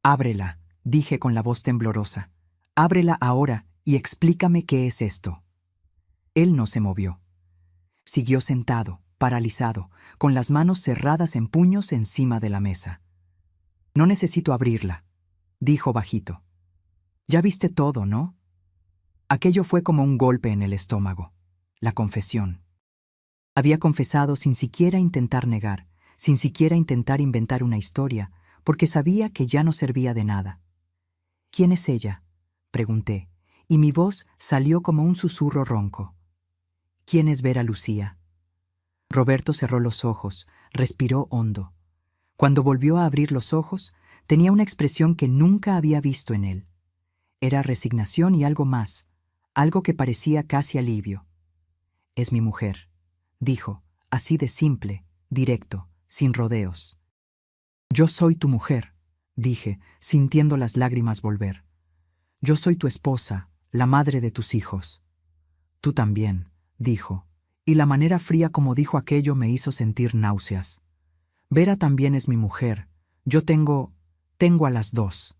Ábrela, dije con la voz temblorosa. Ábrela ahora y explícame qué es esto. Él no se movió. Siguió sentado, paralizado, con las manos cerradas en puños encima de la mesa. No necesito abrirla, dijo bajito. Ya viste todo, ¿no? Aquello fue como un golpe en el estómago. La confesión. Había confesado sin siquiera intentar negar, sin siquiera intentar inventar una historia, porque sabía que ya no servía de nada. ¿Quién es ella?, pregunté, y mi voz salió como un susurro ronco. ¿Quién es Vera Lucía? Roberto cerró los ojos, respiró hondo. Cuando volvió a abrir los ojos, tenía una expresión que nunca había visto en él. Era resignación y algo más, algo que parecía casi alivio. Es mi mujer, dijo, así de simple, directo, sin rodeos. Yo soy tu mujer, dije, sintiendo las lágrimas volver. Yo soy tu esposa, la madre de tus hijos. Tú también, dijo, y la manera fría como dijo aquello me hizo sentir náuseas. Vera también es mi mujer. Yo tengo a las dos.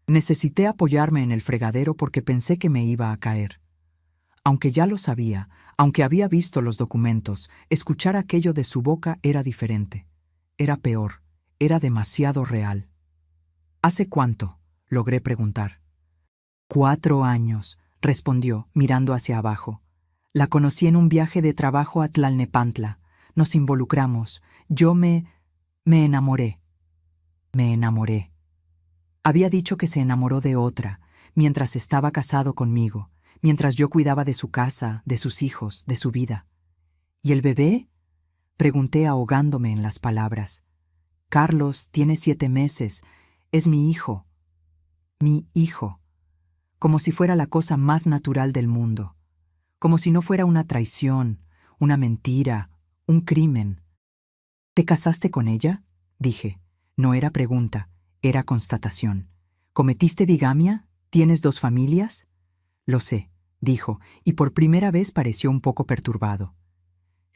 Necesité apoyarme en el fregadero porque pensé que me iba a caer. Aunque ya lo sabía, aunque había visto los documentos, escuchar aquello de su boca era diferente. Era peor, era demasiado real. ¿Hace cuánto?, logré preguntar. 4 años, respondió, mirando hacia abajo. La conocí en un viaje de trabajo a Tlalnepantla. Nos involucramos. Yo me enamoré. Me enamoré. Había dicho que se enamoró de otra, mientras estaba casado conmigo, mientras yo cuidaba de su casa, de sus hijos, de su vida. ¿Y el bebé? Pregunté ahogándome en las palabras. Carlos tiene 7 meses. Es mi hijo. Mi hijo. Como si fuera la cosa más natural del mundo. Como si no fuera una traición, una mentira, un crimen. ¿Te casaste con ella? Dije. No era pregunta, era constatación. ¿Cometiste bigamia? ¿Tienes 2 familias? Lo sé, dijo, y por primera vez pareció un poco perturbado.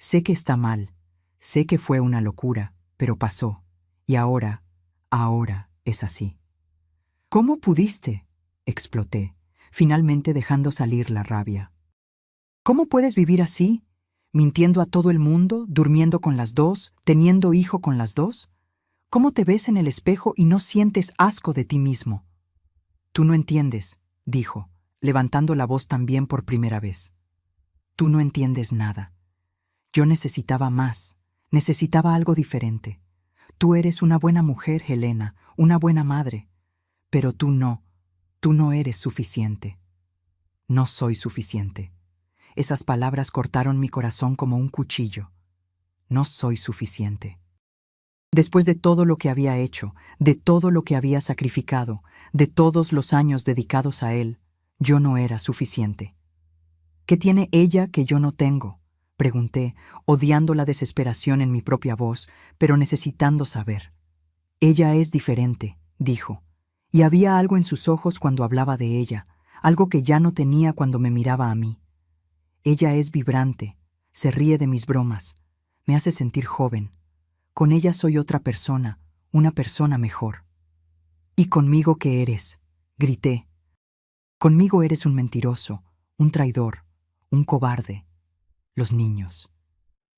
Sé que está mal, sé que fue una locura, pero pasó. Y ahora es así. ¿Cómo pudiste? Exploté, finalmente dejando salir la rabia. ¿Cómo puedes vivir así? ¿Mintiendo a todo el mundo, durmiendo con las 2, teniendo hijo con las 2? ¿Cómo te ves en el espejo y no sientes asco de ti mismo? Tú no entiendes, dijo, levantando la voz también por primera vez. Tú no entiendes nada. Yo necesitaba más, necesitaba algo diferente. Tú eres una buena mujer, Helena, una buena madre. Pero tú no eres suficiente. No soy suficiente. Esas palabras cortaron mi corazón como un cuchillo. No soy suficiente. Después de todo lo que había hecho, de todo lo que había sacrificado, de todos los años dedicados a él, yo no era suficiente. ¿Qué tiene ella que yo no tengo? Pregunté, odiando la desesperación en mi propia voz, pero necesitando saber. Ella es diferente, dijo, y había algo en sus ojos cuando hablaba de ella, algo que ya no tenía cuando me miraba a mí. Ella es vibrante, se ríe de mis bromas, me hace sentir joven. Con ella soy otra persona, una persona mejor. ¿Y conmigo qué eres? Grité. Conmigo eres un mentiroso, un traidor, un cobarde. Los niños.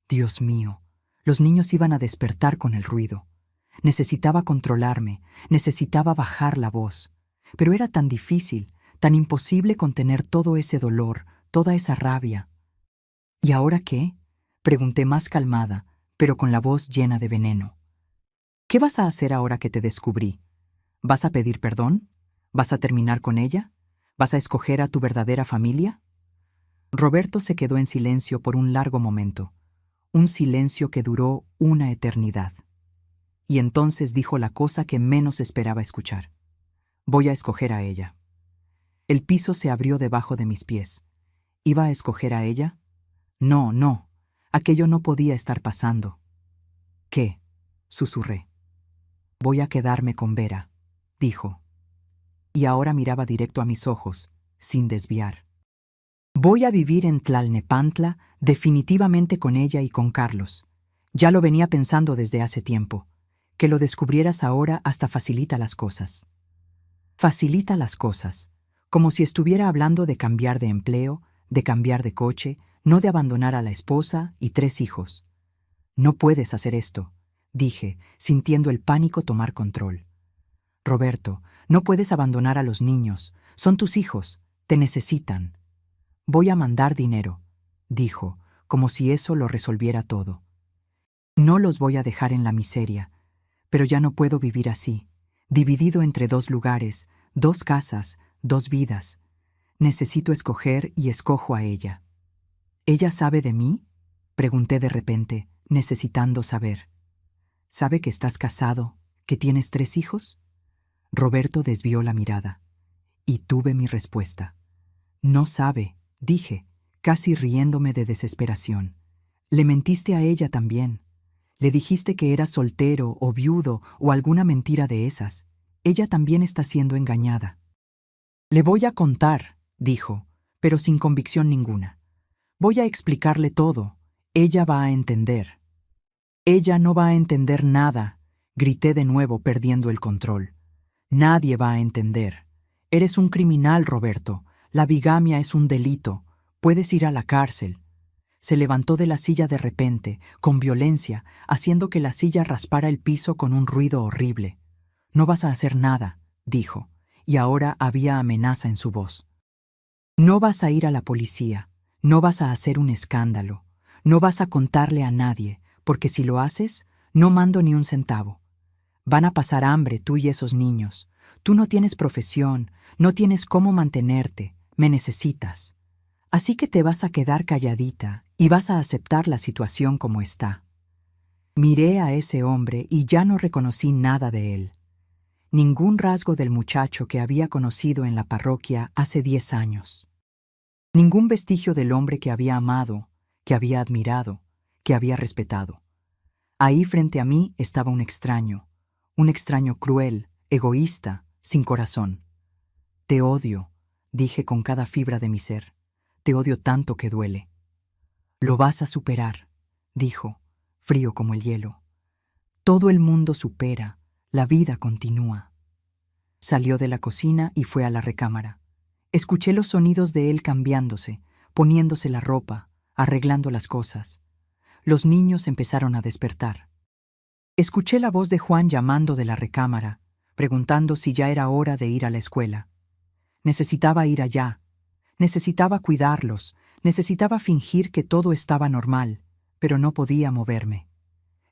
Dios mío, los niños iban a despertar con el ruido. Necesitaba controlarme, necesitaba bajar la voz. Pero era tan difícil, tan imposible contener todo ese dolor, toda esa rabia. ¿Y ahora qué? Pregunté más calmada, pero con la voz llena de veneno. ¿Qué vas a hacer ahora que te descubrí? ¿Vas a pedir perdón? ¿Vas a terminar con ella? ¿Vas a escoger a tu verdadera familia? Roberto se quedó en silencio por un largo momento, un silencio que duró una eternidad. Y entonces dijo la cosa que menos esperaba escuchar. Voy a escoger a ella. El piso se abrió debajo de mis pies. ¿Iba a escoger a ella? No, no. Aquello no podía estar pasando. ¿Qué? Susurré. Voy a quedarme con Vera, dijo. Y ahora miraba directo a mis ojos, sin desviar. Voy a vivir en Tlalnepantla, definitivamente con ella y con Carlos. Ya lo venía pensando desde hace tiempo. Que lo descubrieras ahora hasta facilita las cosas. Facilita las cosas, como si estuviera hablando de cambiar de empleo, de cambiar de coche, no de abandonar a la esposa y 3 hijos. No puedes hacer esto, dije, sintiendo el pánico tomar control. Roberto, no puedes abandonar a los niños, son tus hijos, te necesitan. Voy a mandar dinero, dijo, como si eso lo resolviera todo. No los voy a dejar en la miseria, pero ya no puedo vivir así, dividido entre 2 lugares, 2 casas, 2 vidas. Necesito escoger y escojo a ella. ¿Ella sabe de mí? Pregunté de repente, necesitando saber. ¿Sabe que estás casado, que tienes 3 hijos? Roberto desvió la mirada. Y tuve mi respuesta. No sabe, dije, casi riéndome de desesperación. Le mentiste a ella también. Le dijiste que eras soltero o viudo o alguna mentira de esas. Ella también está siendo engañada. Le voy a contar, dijo, pero sin convicción ninguna. Voy a explicarle todo. Ella va a entender. Ella no va a entender nada, grité de nuevo perdiendo el control. Nadie va a entender. Eres un criminal, Roberto. La bigamia es un delito. Puedes ir a la cárcel. Se levantó de la silla de repente, con violencia, haciendo que la silla raspara el piso con un ruido horrible. No vas a hacer nada, dijo, y ahora había amenaza en su voz. No vas a ir a la policía, no vas a hacer un escándalo, no vas a contarle a nadie, porque si lo haces, no mando ni un centavo. Van a pasar hambre tú y esos niños. Tú no tienes profesión, no tienes cómo mantenerte, me necesitas. Así que te vas a quedar calladita y vas a aceptar la situación como está. Miré a ese hombre y ya no reconocí nada de él. Ningún rasgo del muchacho que había conocido en la parroquia hace 10 años. Ningún vestigio del hombre que había amado, que había admirado, que había respetado. Ahí frente a mí estaba un extraño cruel, egoísta, sin corazón. Te odio, dije con cada fibra de mi ser. Te odio tanto que duele. Lo vas a superar, dijo, frío como el hielo. Todo el mundo supera, la vida continúa. Salió de la cocina y fue a la recámara. Escuché los sonidos de él cambiándose, poniéndose la ropa, arreglando las cosas. Los niños empezaron a despertar. Escuché la voz de Juan llamando de la recámara, preguntando si ya era hora de ir a la escuela. Necesitaba ir allá. Necesitaba cuidarlos. Necesitaba fingir que todo estaba normal, pero no podía moverme.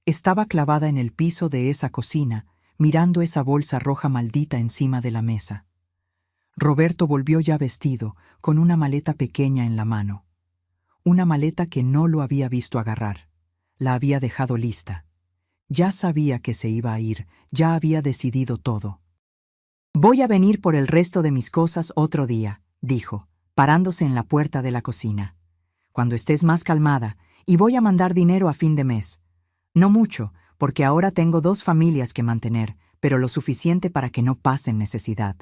Estaba clavada en el piso de esa cocina, mirando esa bolsa roja maldita encima de la mesa. Roberto volvió ya vestido, con una maleta pequeña en la mano. Una maleta que no lo había visto agarrar. La había dejado lista. Ya sabía que se iba a ir, ya había decidido todo. «Voy a venir por el resto de mis cosas otro día», dijo, parándose en la puerta de la cocina. «Cuando estés más calmada, y voy a mandar dinero a fin de mes. No mucho, porque ahora tengo 2 familias que mantener, pero lo suficiente para que no pasen necesidad».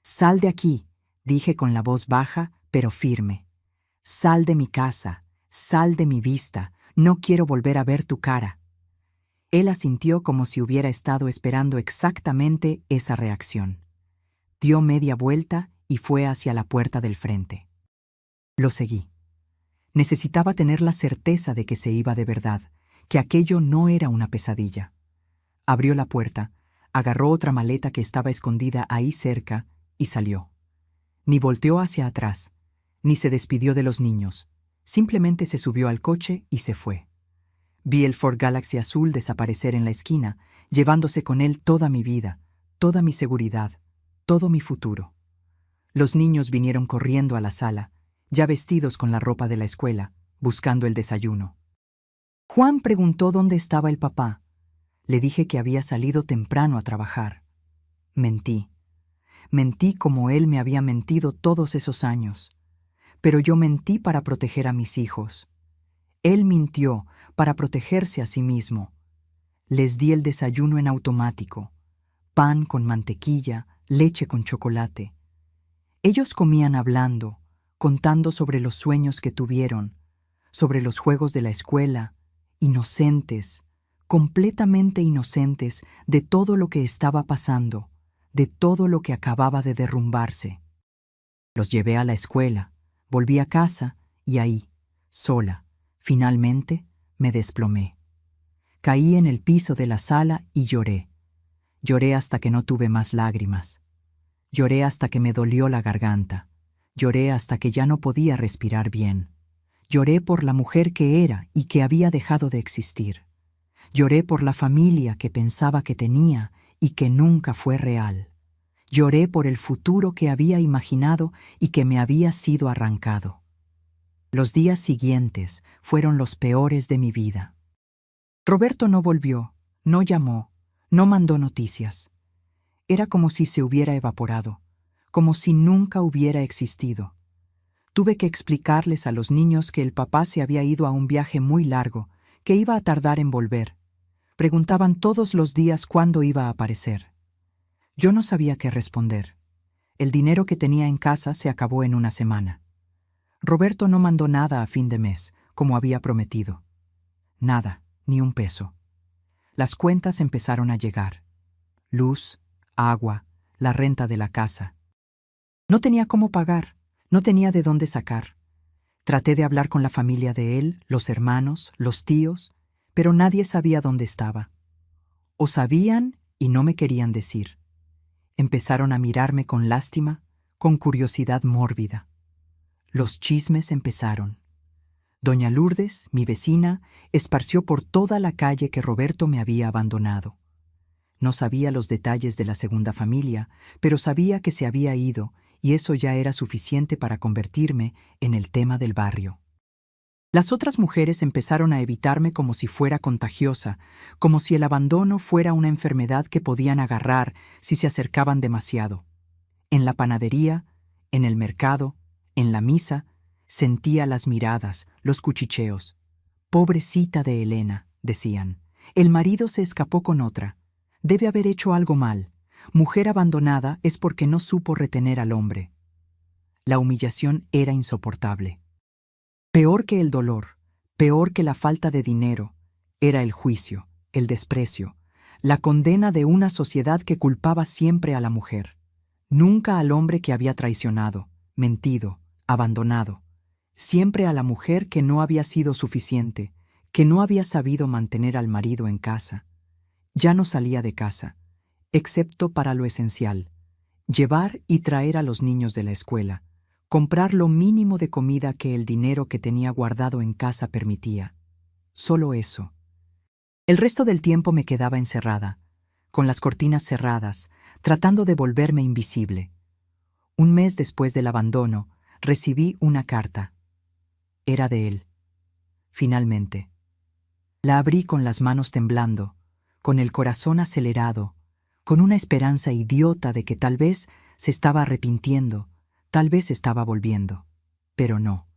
«Sal de aquí», dije con la voz baja, pero firme. «Sal de mi casa, sal de mi vista, no quiero volver a ver tu cara». Él asintió como si hubiera estado esperando exactamente esa reacción. Dio media vuelta y fue hacia la puerta del frente. Lo seguí. Necesitaba tener la certeza de que se iba de verdad, que aquello no era una pesadilla. Abrió la puerta, agarró otra maleta que estaba escondida ahí cerca y salió. Ni volteó hacia atrás, ni se despidió de los niños. Simplemente se subió al coche y se fue. Vi el Ford Galaxy azul desaparecer en la esquina, llevándose con él toda mi vida, toda mi seguridad, todo mi futuro. Los niños vinieron corriendo a la sala, ya vestidos con la ropa de la escuela, buscando el desayuno. Juan preguntó dónde estaba el papá. Le dije que había salido temprano a trabajar. Mentí. Mentí como él me había mentido todos esos años. Pero yo mentí para proteger a mis hijos. Él mintió para protegerse a sí mismo. Les di el desayuno en automático, pan con mantequilla, leche con chocolate. Ellos comían hablando, contando sobre los sueños que tuvieron, sobre los juegos de la escuela, inocentes, completamente inocentes de todo lo que estaba pasando, de todo lo que acababa de derrumbarse. Los llevé a la escuela, volví a casa y ahí, sola, finalmente, me desplomé. Caí en el piso de la sala y lloré. Lloré hasta que no tuve más lágrimas. Lloré hasta que me dolió la garganta. Lloré hasta que ya no podía respirar bien. Lloré por la mujer que era y que había dejado de existir. Lloré por la familia que pensaba que tenía y que nunca fue real. Lloré por el futuro que había imaginado y que me había sido arrancado. Los días siguientes fueron los peores de mi vida. Roberto no volvió, no llamó, no mandó noticias. Era como si se hubiera evaporado, como si nunca hubiera existido. Tuve que explicarles a los niños que el papá se había ido a un viaje muy largo, que iba a tardar en volver. Preguntaban todos los días cuándo iba a aparecer. Yo no sabía qué responder. El dinero que tenía en casa se acabó en una semana. Roberto no mandó nada a fin de mes, como había prometido. Nada, ni un peso. Las cuentas empezaron a llegar. Luz, agua, la renta de la casa. No tenía cómo pagar, no tenía de dónde sacar. Traté de hablar con la familia de él, los hermanos, los tíos, pero nadie sabía dónde estaba. O sabían y no me querían decir. Empezaron a mirarme con lástima, con curiosidad mórbida. Los chismes empezaron. Doña Lourdes, mi vecina, esparció por toda la calle que Roberto me había abandonado. No sabía los detalles de la segunda familia, pero sabía que se había ido, y eso ya era suficiente para convertirme en el tema del barrio. Las otras mujeres empezaron a evitarme como si fuera contagiosa, como si el abandono fuera una enfermedad que podían agarrar si se acercaban demasiado. En la panadería, en el mercado, en la misa, sentía las miradas, los cuchicheos. «Pobrecita de Elena», decían. «El marido se escapó con otra. Debe haber hecho algo mal. Mujer abandonada es porque no supo retener al hombre». La humillación era insoportable. Peor que el dolor, peor que la falta de dinero, era el juicio, el desprecio, la condena de una sociedad que culpaba siempre a la mujer, nunca al hombre que había traicionado, mentido, abandonado, siempre a la mujer que no había sido suficiente, que no había sabido mantener al marido en casa. Ya no salía de casa, excepto para lo esencial, llevar y traer a los niños de la escuela, comprar lo mínimo de comida que el dinero que tenía guardado en casa permitía. Solo eso. El resto del tiempo me quedaba encerrada, con las cortinas cerradas, tratando de volverme invisible. Un mes después del abandono, recibí una carta. Era de él. Finalmente. La abrí con las manos temblando, con el corazón acelerado, con una esperanza idiota de que tal vez se estaba arrepintiendo, tal vez estaba volviendo. Pero no.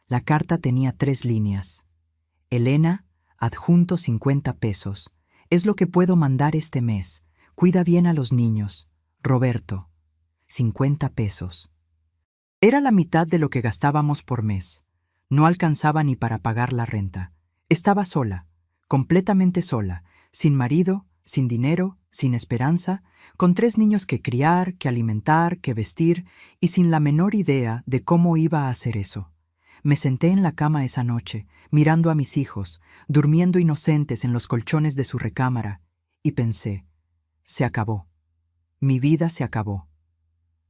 La carta tenía 3 líneas. Elena, adjunto 50 pesos. Es lo que puedo mandar este mes. Cuida bien a los niños. Roberto. 50 pesos. Era la mitad de lo que gastábamos por mes. No alcanzaba ni para pagar la renta. Estaba sola, completamente sola, sin marido, sin dinero, sin esperanza, con 3 niños que criar, que alimentar, que vestir, y sin la menor idea de cómo iba a hacer eso. Me senté en la cama esa noche, mirando a mis hijos, durmiendo inocentes en los colchones de su recámara, y pensé, se acabó. Mi vida se acabó.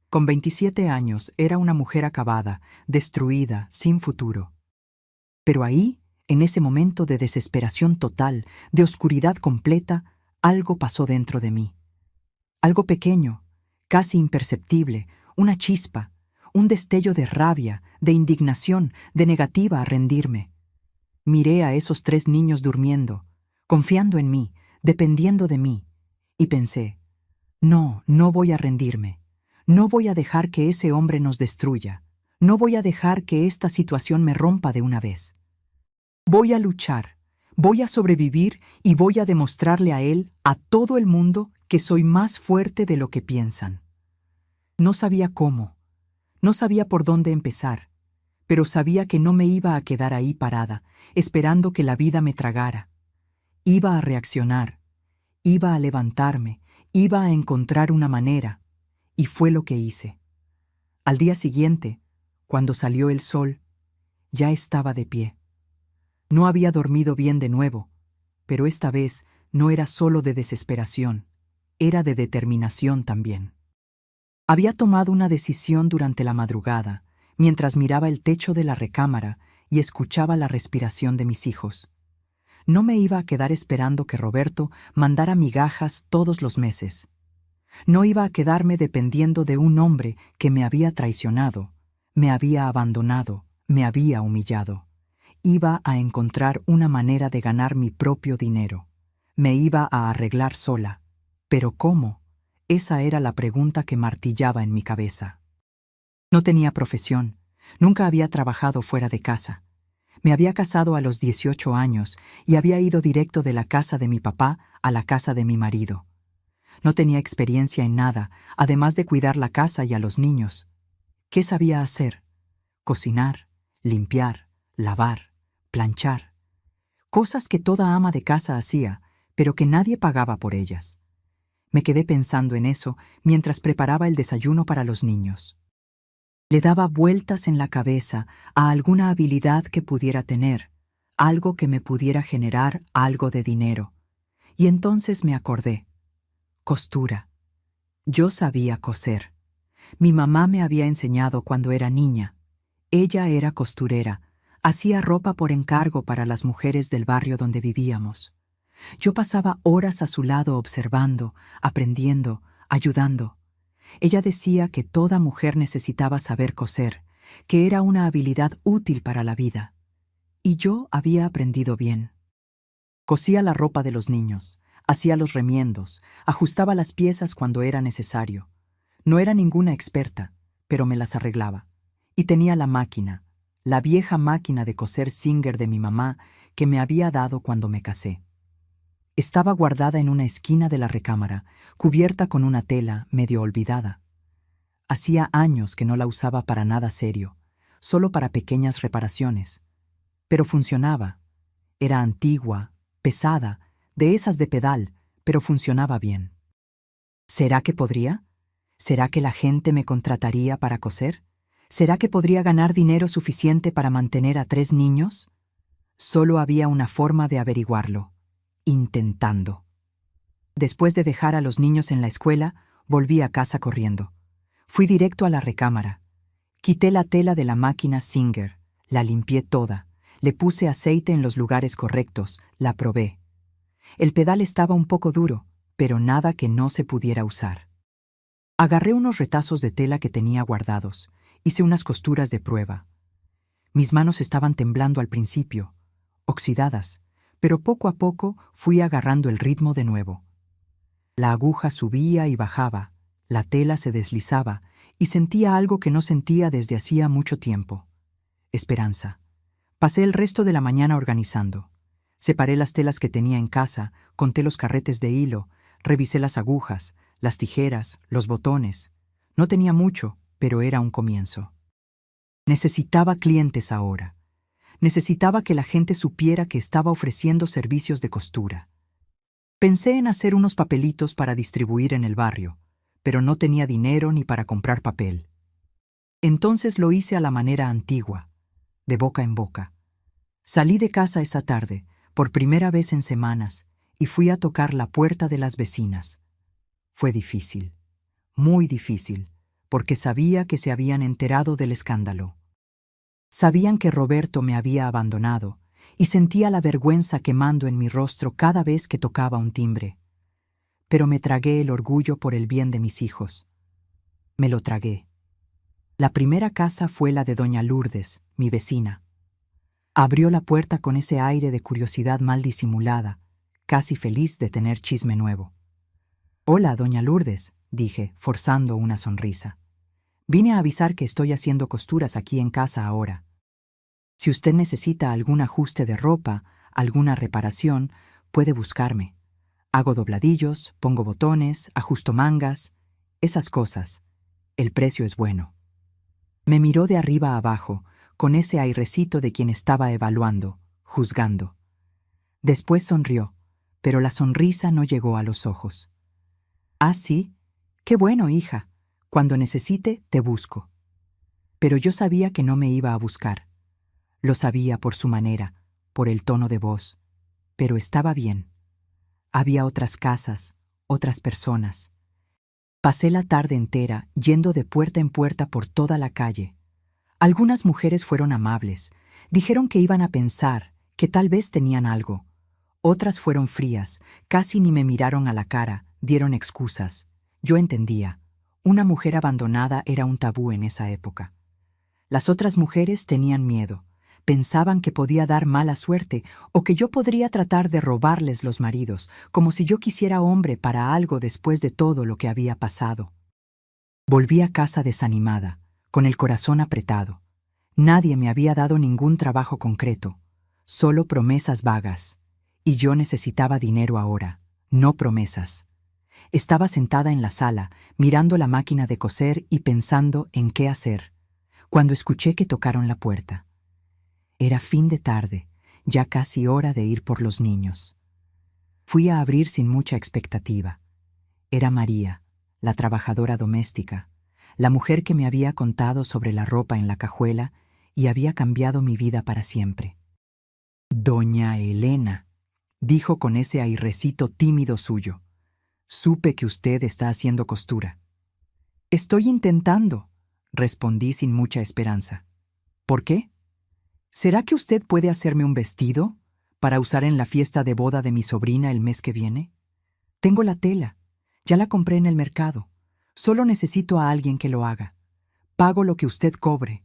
Con 27 años era una mujer acabada, destruida, sin futuro. Pero ahí, en ese momento de desesperación total, de oscuridad completa, algo pasó dentro de mí. Algo pequeño, casi imperceptible, una chispa, un destello de rabia, de indignación, de negativa a rendirme. Miré a esos 3 niños durmiendo, confiando en mí, dependiendo de mí, y pensé, no voy a rendirme. No voy a dejar que ese hombre nos destruya. No voy a dejar que esta situación me rompa de una vez. Voy a luchar, voy a sobrevivir y voy a demostrarle a él, a todo el mundo, que soy más fuerte de lo que piensan. No sabía cómo, no sabía por dónde empezar, pero sabía que no me iba a quedar ahí parada, esperando que la vida me tragara. Iba a reaccionar, iba a levantarme, iba a encontrar una manera, y fue lo que hice. Al día siguiente, cuando salió el sol, ya estaba de pie. No había dormido bien de nuevo, pero esta vez no era solo de desesperación, era de determinación también. Había tomado una decisión durante la madrugada, mientras miraba el techo de la recámara y escuchaba la respiración de mis hijos. No me iba a quedar esperando que Roberto mandara migajas todos los meses. No iba a quedarme dependiendo de un hombre que me había traicionado, me había abandonado, me había humillado. Iba a encontrar una manera de ganar mi propio dinero. Me iba a arreglar sola. ¿Pero cómo? Esa era la pregunta que martillaba en mi cabeza. No tenía profesión, nunca había trabajado fuera de casa. Me había casado a los 18 años y había ido directo de la casa de mi papá a la casa de mi marido. No tenía experiencia en nada, además de cuidar la casa y a los niños. ¿Qué sabía hacer? Cocinar, limpiar, lavar, planchar. Cosas que toda ama de casa hacía, pero que nadie pagaba por ellas. Me quedé pensando en eso mientras preparaba el desayuno para los niños. Le daba vueltas en la cabeza a alguna habilidad que pudiera tener, algo que me pudiera generar algo de dinero. Y entonces me acordé. Costura. Yo sabía coser. Mi mamá me había enseñado cuando era niña. Ella era costurera, hacía ropa por encargo para las mujeres del barrio donde vivíamos. Yo pasaba horas a su lado observando, aprendiendo, ayudando. Ella decía que toda mujer necesitaba saber coser, que era una habilidad útil para la vida. Y yo había aprendido bien. Cosía la ropa de los niños, hacía los remiendos, ajustaba las piezas cuando era necesario. No era ninguna experta, pero me las arreglaba. Y tenía la máquina, la vieja máquina de coser Singer de mi mamá que me había dado cuando me casé. Estaba guardada en una esquina de la recámara, cubierta con una tela medio olvidada. Hacía años que no la usaba para nada serio, solo para pequeñas reparaciones. Pero funcionaba. Era antigua, pesada, de esas de pedal, pero funcionaba bien. ¿Será que podría? ¿Será que la gente me contrataría para coser? ¿Será que podría ganar dinero suficiente para mantener a 3 niños? Solo había una forma de averiguarlo: intentando. Después de dejar a los niños en la escuela, volví a casa corriendo. Fui directo a la recámara. Quité la tela de la máquina Singer, la limpié toda, le puse aceite en los lugares correctos, la probé. El pedal estaba un poco duro, pero nada que no se pudiera usar. Agarré unos retazos de tela que tenía guardados, hice unas costuras de prueba. Mis manos estaban temblando al principio, oxidadas, pero poco a poco fui agarrando el ritmo de nuevo. La aguja subía y bajaba, la tela se deslizaba y sentía algo que no sentía desde hacía mucho tiempo: esperanza. Pasé el resto de la mañana organizando. Separé las telas que tenía en casa, conté los carretes de hilo, revisé las agujas, las tijeras, los botones. No tenía mucho, pero era un comienzo. Necesitaba clientes ahora. Necesitaba que la gente supiera que estaba ofreciendo servicios de costura. Pensé en hacer unos papelitos para distribuir en el barrio, pero no tenía dinero ni para comprar papel. Entonces lo hice a la manera antigua, de boca en boca. Salí de casa esa tarde, por primera vez en semanas, y fui a tocar la puerta de las vecinas. Fue difícil, muy difícil, porque sabía que se habían enterado del escándalo. Sabían que Roberto me había abandonado, y sentía la vergüenza quemando en mi rostro cada vez que tocaba un timbre. Pero me tragué el orgullo por el bien de mis hijos. Me lo tragué. La primera casa fue la de doña Lourdes, mi vecina. Abrió la puerta con ese aire de curiosidad mal disimulada, casi feliz de tener chisme nuevo. «Hola, doña Lourdes», dije, forzando una sonrisa. «Vine a avisar que estoy haciendo costuras aquí en casa ahora. Si usted necesita algún ajuste de ropa, alguna reparación, puede buscarme. Hago dobladillos, pongo botones, ajusto mangas, esas cosas. El precio es bueno». Me miró de arriba a abajo, con ese airecito de quien estaba evaluando, juzgando. Después sonrió, pero la sonrisa no llegó a los ojos. «Ah, sí, qué bueno, hija. Cuando necesite, te busco». Pero yo sabía que no me iba a buscar. Lo sabía por su manera, por el tono de voz. Pero estaba bien. Había otras casas, otras personas. Pasé la tarde entera yendo de puerta en puerta por toda la calle. Algunas mujeres fueron amables, dijeron que iban a pensar, que tal vez tenían algo. Otras fueron frías, casi ni me miraron a la cara, dieron excusas. Yo entendía. Una mujer abandonada era un tabú en esa época. Las otras mujeres tenían miedo. Pensaban que podía dar mala suerte o que yo podría tratar de robarles los maridos, como si yo quisiera hombre para algo después de todo lo que había pasado. Volví a casa desanimada, con el corazón apretado. Nadie me había dado ningún trabajo concreto, solo promesas vagas. Y yo necesitaba dinero ahora, no promesas. Estaba sentada en la sala, mirando la máquina de coser y pensando en qué hacer, cuando escuché que tocaron la puerta. Era fin de tarde, ya casi hora de ir por los niños. Fui a abrir sin mucha expectativa. Era María, la trabajadora doméstica, la mujer que me había contado sobre la ropa en la cajuela y había cambiado mi vida para siempre. «Doña Elena», dijo con ese airecito tímido suyo. «Supe que usted está haciendo costura». «Estoy intentando», respondí sin mucha esperanza. «¿Por qué? ¿Será que usted puede hacerme un vestido para usar en la fiesta de boda de mi sobrina el mes que viene? Tengo la tela, ya la compré en el mercado. Solo necesito a alguien que lo haga. Pago lo que usted cobre».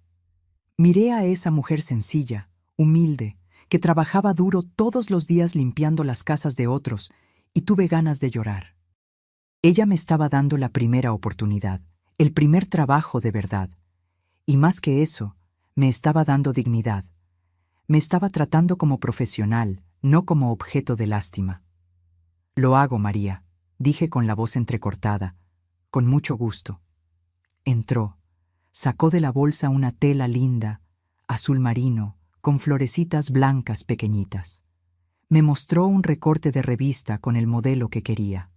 Miré a esa mujer sencilla, humilde, que trabajaba duro todos los días limpiando las casas de otros, y tuve ganas de llorar. Ella me estaba dando la primera oportunidad, el primer trabajo de verdad. Y más que eso, me estaba dando dignidad. Me estaba tratando como profesional, no como objeto de lástima. «Lo hago, María», dije con la voz entrecortada, «con mucho gusto». Entró, sacó de la bolsa una tela linda, azul marino, con florecitas blancas pequeñitas. Me mostró un recorte de revista con el modelo que quería.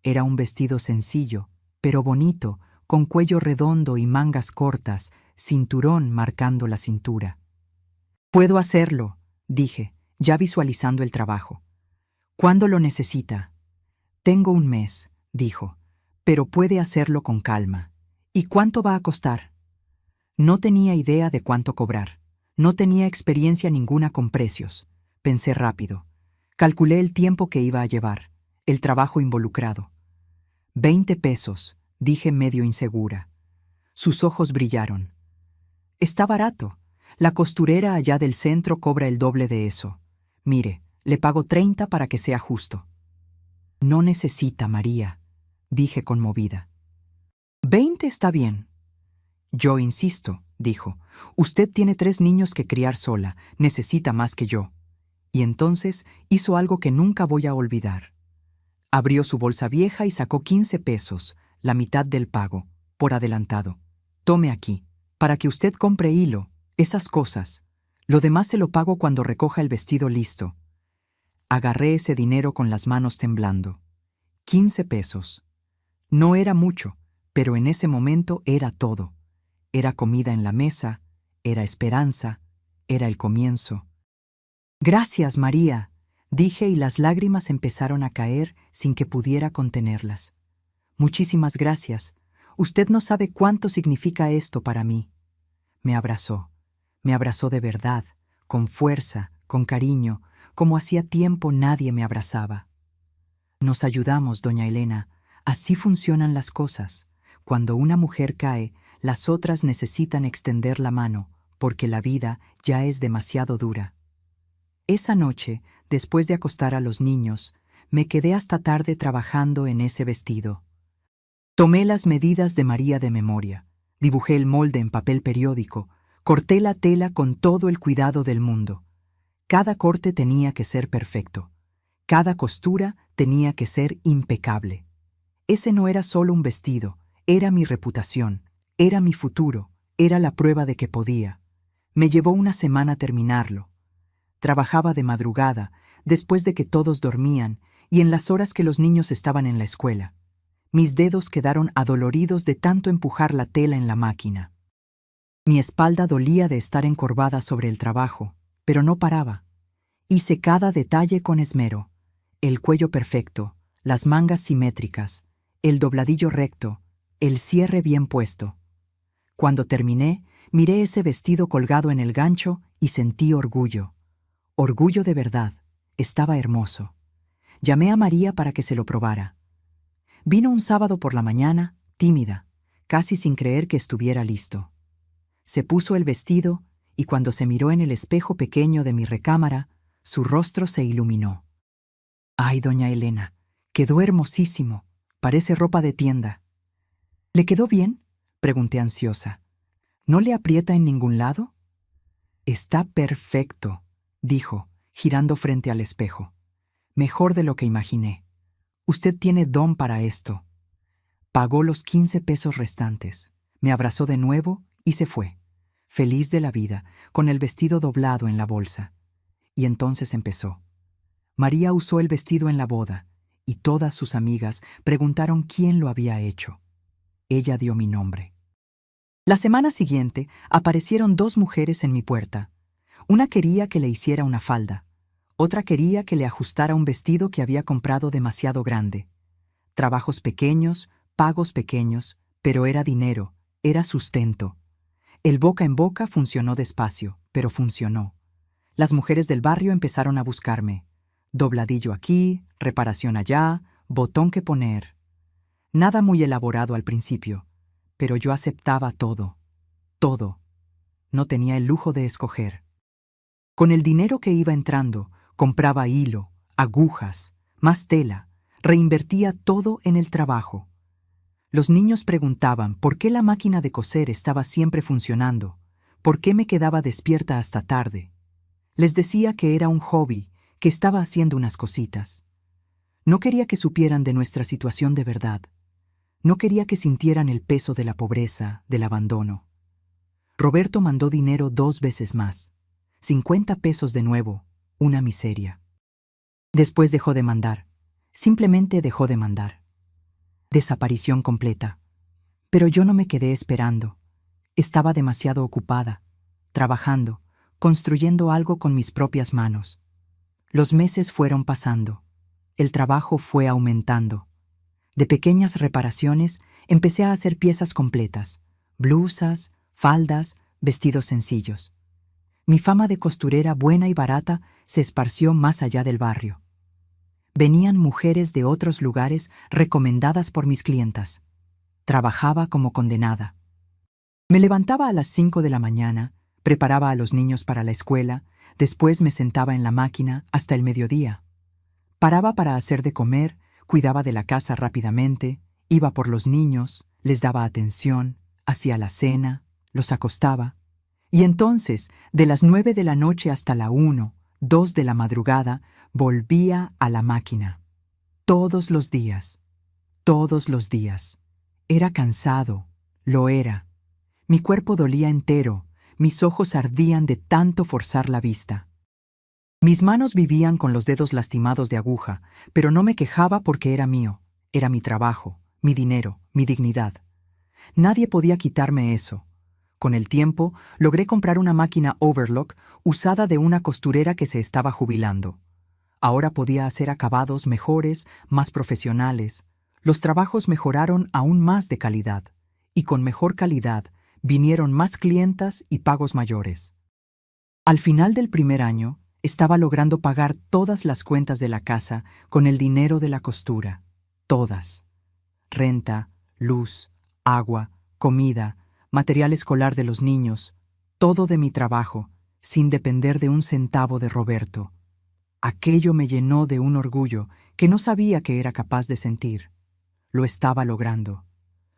Era un vestido sencillo, pero bonito, con cuello redondo y mangas cortas, cinturón marcando la cintura. «Puedo hacerlo», dije, ya visualizando el trabajo. «¿Cuándo lo necesita?» «Tengo un mes», dijo, «pero puede hacerlo con calma». «¿Y cuánto va a costar?» No tenía idea de cuánto cobrar. No tenía experiencia ninguna con precios. Pensé rápido. Calculé el tiempo que iba a llevar, el trabajo involucrado. 20 pesos, dije medio insegura. Sus ojos brillaron. «Está barato. La costurera allá del centro cobra el doble de eso. Mire, le pago 30 para que sea justo». «No necesita, María», dije conmovida. «20 está bien». «Yo insisto», dijo. «Usted tiene 3 niños que criar sola, necesita más que yo». Y entonces hizo algo que nunca voy a olvidar. Abrió su bolsa vieja y sacó 15 pesos, la mitad del pago, por adelantado. «Tome aquí, para que usted compre hilo, esas cosas. Lo demás se lo pago cuando recoja el vestido listo». Agarré ese dinero con las manos temblando. 15 pesos. No era mucho, pero en ese momento era todo. Era comida en la mesa, era esperanza, era el comienzo. «Gracias, María», dije, y las lágrimas empezaron a caer sin que pudiera contenerlas. «Muchísimas gracias. Usted no sabe cuánto significa esto para mí». Me abrazó de verdad, con fuerza, con cariño, como hacía tiempo nadie me abrazaba. «Nos ayudamos, doña Elena. Así funcionan las cosas. Cuando una mujer cae, las otras necesitan extender la mano, porque la vida ya es demasiado dura». Esa noche, después de acostar a los niños, me quedé hasta tarde trabajando en ese vestido. Tomé las medidas de María de memoria, dibujé el molde en papel periódico, corté la tela con todo el cuidado del mundo. Cada corte tenía que ser perfecto. Cada costura tenía que ser impecable. Ese no era solo un vestido, era mi reputación, era mi futuro, era la prueba de que podía. Me llevó una semana terminarlo. Trabajaba de madrugada, después de que todos dormían y en las horas que los niños estaban en la escuela. Mis dedos quedaron adoloridos de tanto empujar la tela en la máquina. Mi espalda dolía de estar encorvada sobre el trabajo, pero no paraba. Hice cada detalle con esmero. El cuello perfecto, las mangas simétricas, el dobladillo recto, el cierre bien puesto. Cuando terminé, miré ese vestido colgado en el gancho y sentí orgullo. Orgullo de verdad. Estaba hermoso. Llamé a María para que se lo probara. Vino un sábado por la mañana, tímida, casi sin creer que estuviera listo. Se puso el vestido y cuando se miró en el espejo pequeño de mi recámara, su rostro se iluminó. «Ay, doña Elena, quedó hermosísimo. Parece ropa de tienda». «¿Le quedó bien?», pregunté ansiosa. «¿No le aprieta en ningún lado?». «Está perfecto», dijo, girando frente al espejo. «Mejor de lo que imaginé. Usted tiene don para esto». Pagó los 15 pesos restantes, me abrazó de nuevo y se fue, feliz de la vida, con el vestido doblado en la bolsa. Y entonces empezó. María usó el vestido en la boda, y todas sus amigas preguntaron quién lo había hecho. Ella dio mi nombre. La semana siguiente aparecieron 2 mujeres en mi puerta. Una quería que le hiciera una falda. Otra quería que le ajustara un vestido que había comprado demasiado grande. Trabajos pequeños, pagos pequeños, pero era dinero, era sustento. El boca en boca funcionó despacio, pero funcionó. Las mujeres del barrio empezaron a buscarme. Dobladillo aquí, reparación allá, botón que poner. Nada muy elaborado al principio, pero yo aceptaba todo. Todo. No tenía el lujo de escoger. Con el dinero que iba entrando, compraba hilo, agujas, más tela, reinvertía todo en el trabajo. Los niños preguntaban por qué la máquina de coser estaba siempre funcionando, por qué me quedaba despierta hasta tarde. Les decía que era un hobby, que estaba haciendo unas cositas. No quería que supieran de nuestra situación de verdad. No quería que sintieran el peso de la pobreza, del abandono. Roberto mandó dinero 2 veces más. 50 pesos de nuevo, una miseria. Después dejó de mandar. Simplemente dejó de mandar. Desaparición completa. Pero yo no me quedé esperando. Estaba demasiado ocupada, trabajando, construyendo algo con mis propias manos. Los meses fueron pasando. El trabajo fue aumentando. De pequeñas reparaciones empecé a hacer piezas completas, blusas, faldas, vestidos sencillos. Mi fama de costurera buena y barata se esparció más allá del barrio. Venían mujeres de otros lugares recomendadas por mis clientas. Trabajaba como condenada. Me levantaba a las 5 de la mañana, preparaba a los niños para la escuela, después me sentaba en la máquina hasta el mediodía. Paraba para hacer de comer, cuidaba de la casa rápidamente, iba por los niños, les daba atención, hacía la cena, los acostaba. Y entonces, de las 9 de la noche hasta la 1, 2 de la madrugada, volvía a la máquina. Todos los días. Todos los días. Era cansado, lo era. Mi cuerpo dolía entero, mis ojos ardían de tanto forzar la vista. Mis manos vivían con los dedos lastimados de aguja, pero no me quejaba porque era mío, era mi trabajo, mi dinero, mi dignidad. Nadie podía quitarme eso. Con el tiempo, logré comprar una máquina overlock usada de una costurera que se estaba jubilando. Ahora podía hacer acabados mejores, más profesionales. Los trabajos mejoraron aún más de calidad, y con mejor calidad vinieron más clientas y pagos mayores. Al final del primer año, estaba logrando pagar todas las cuentas de la casa con el dinero de la costura. Todas. Renta, luz, agua, comida, material escolar de los niños, todo de mi trabajo, sin depender de un centavo de Roberto. Aquello me llenó de un orgullo que no sabía que era capaz de sentir. Lo estaba logrando.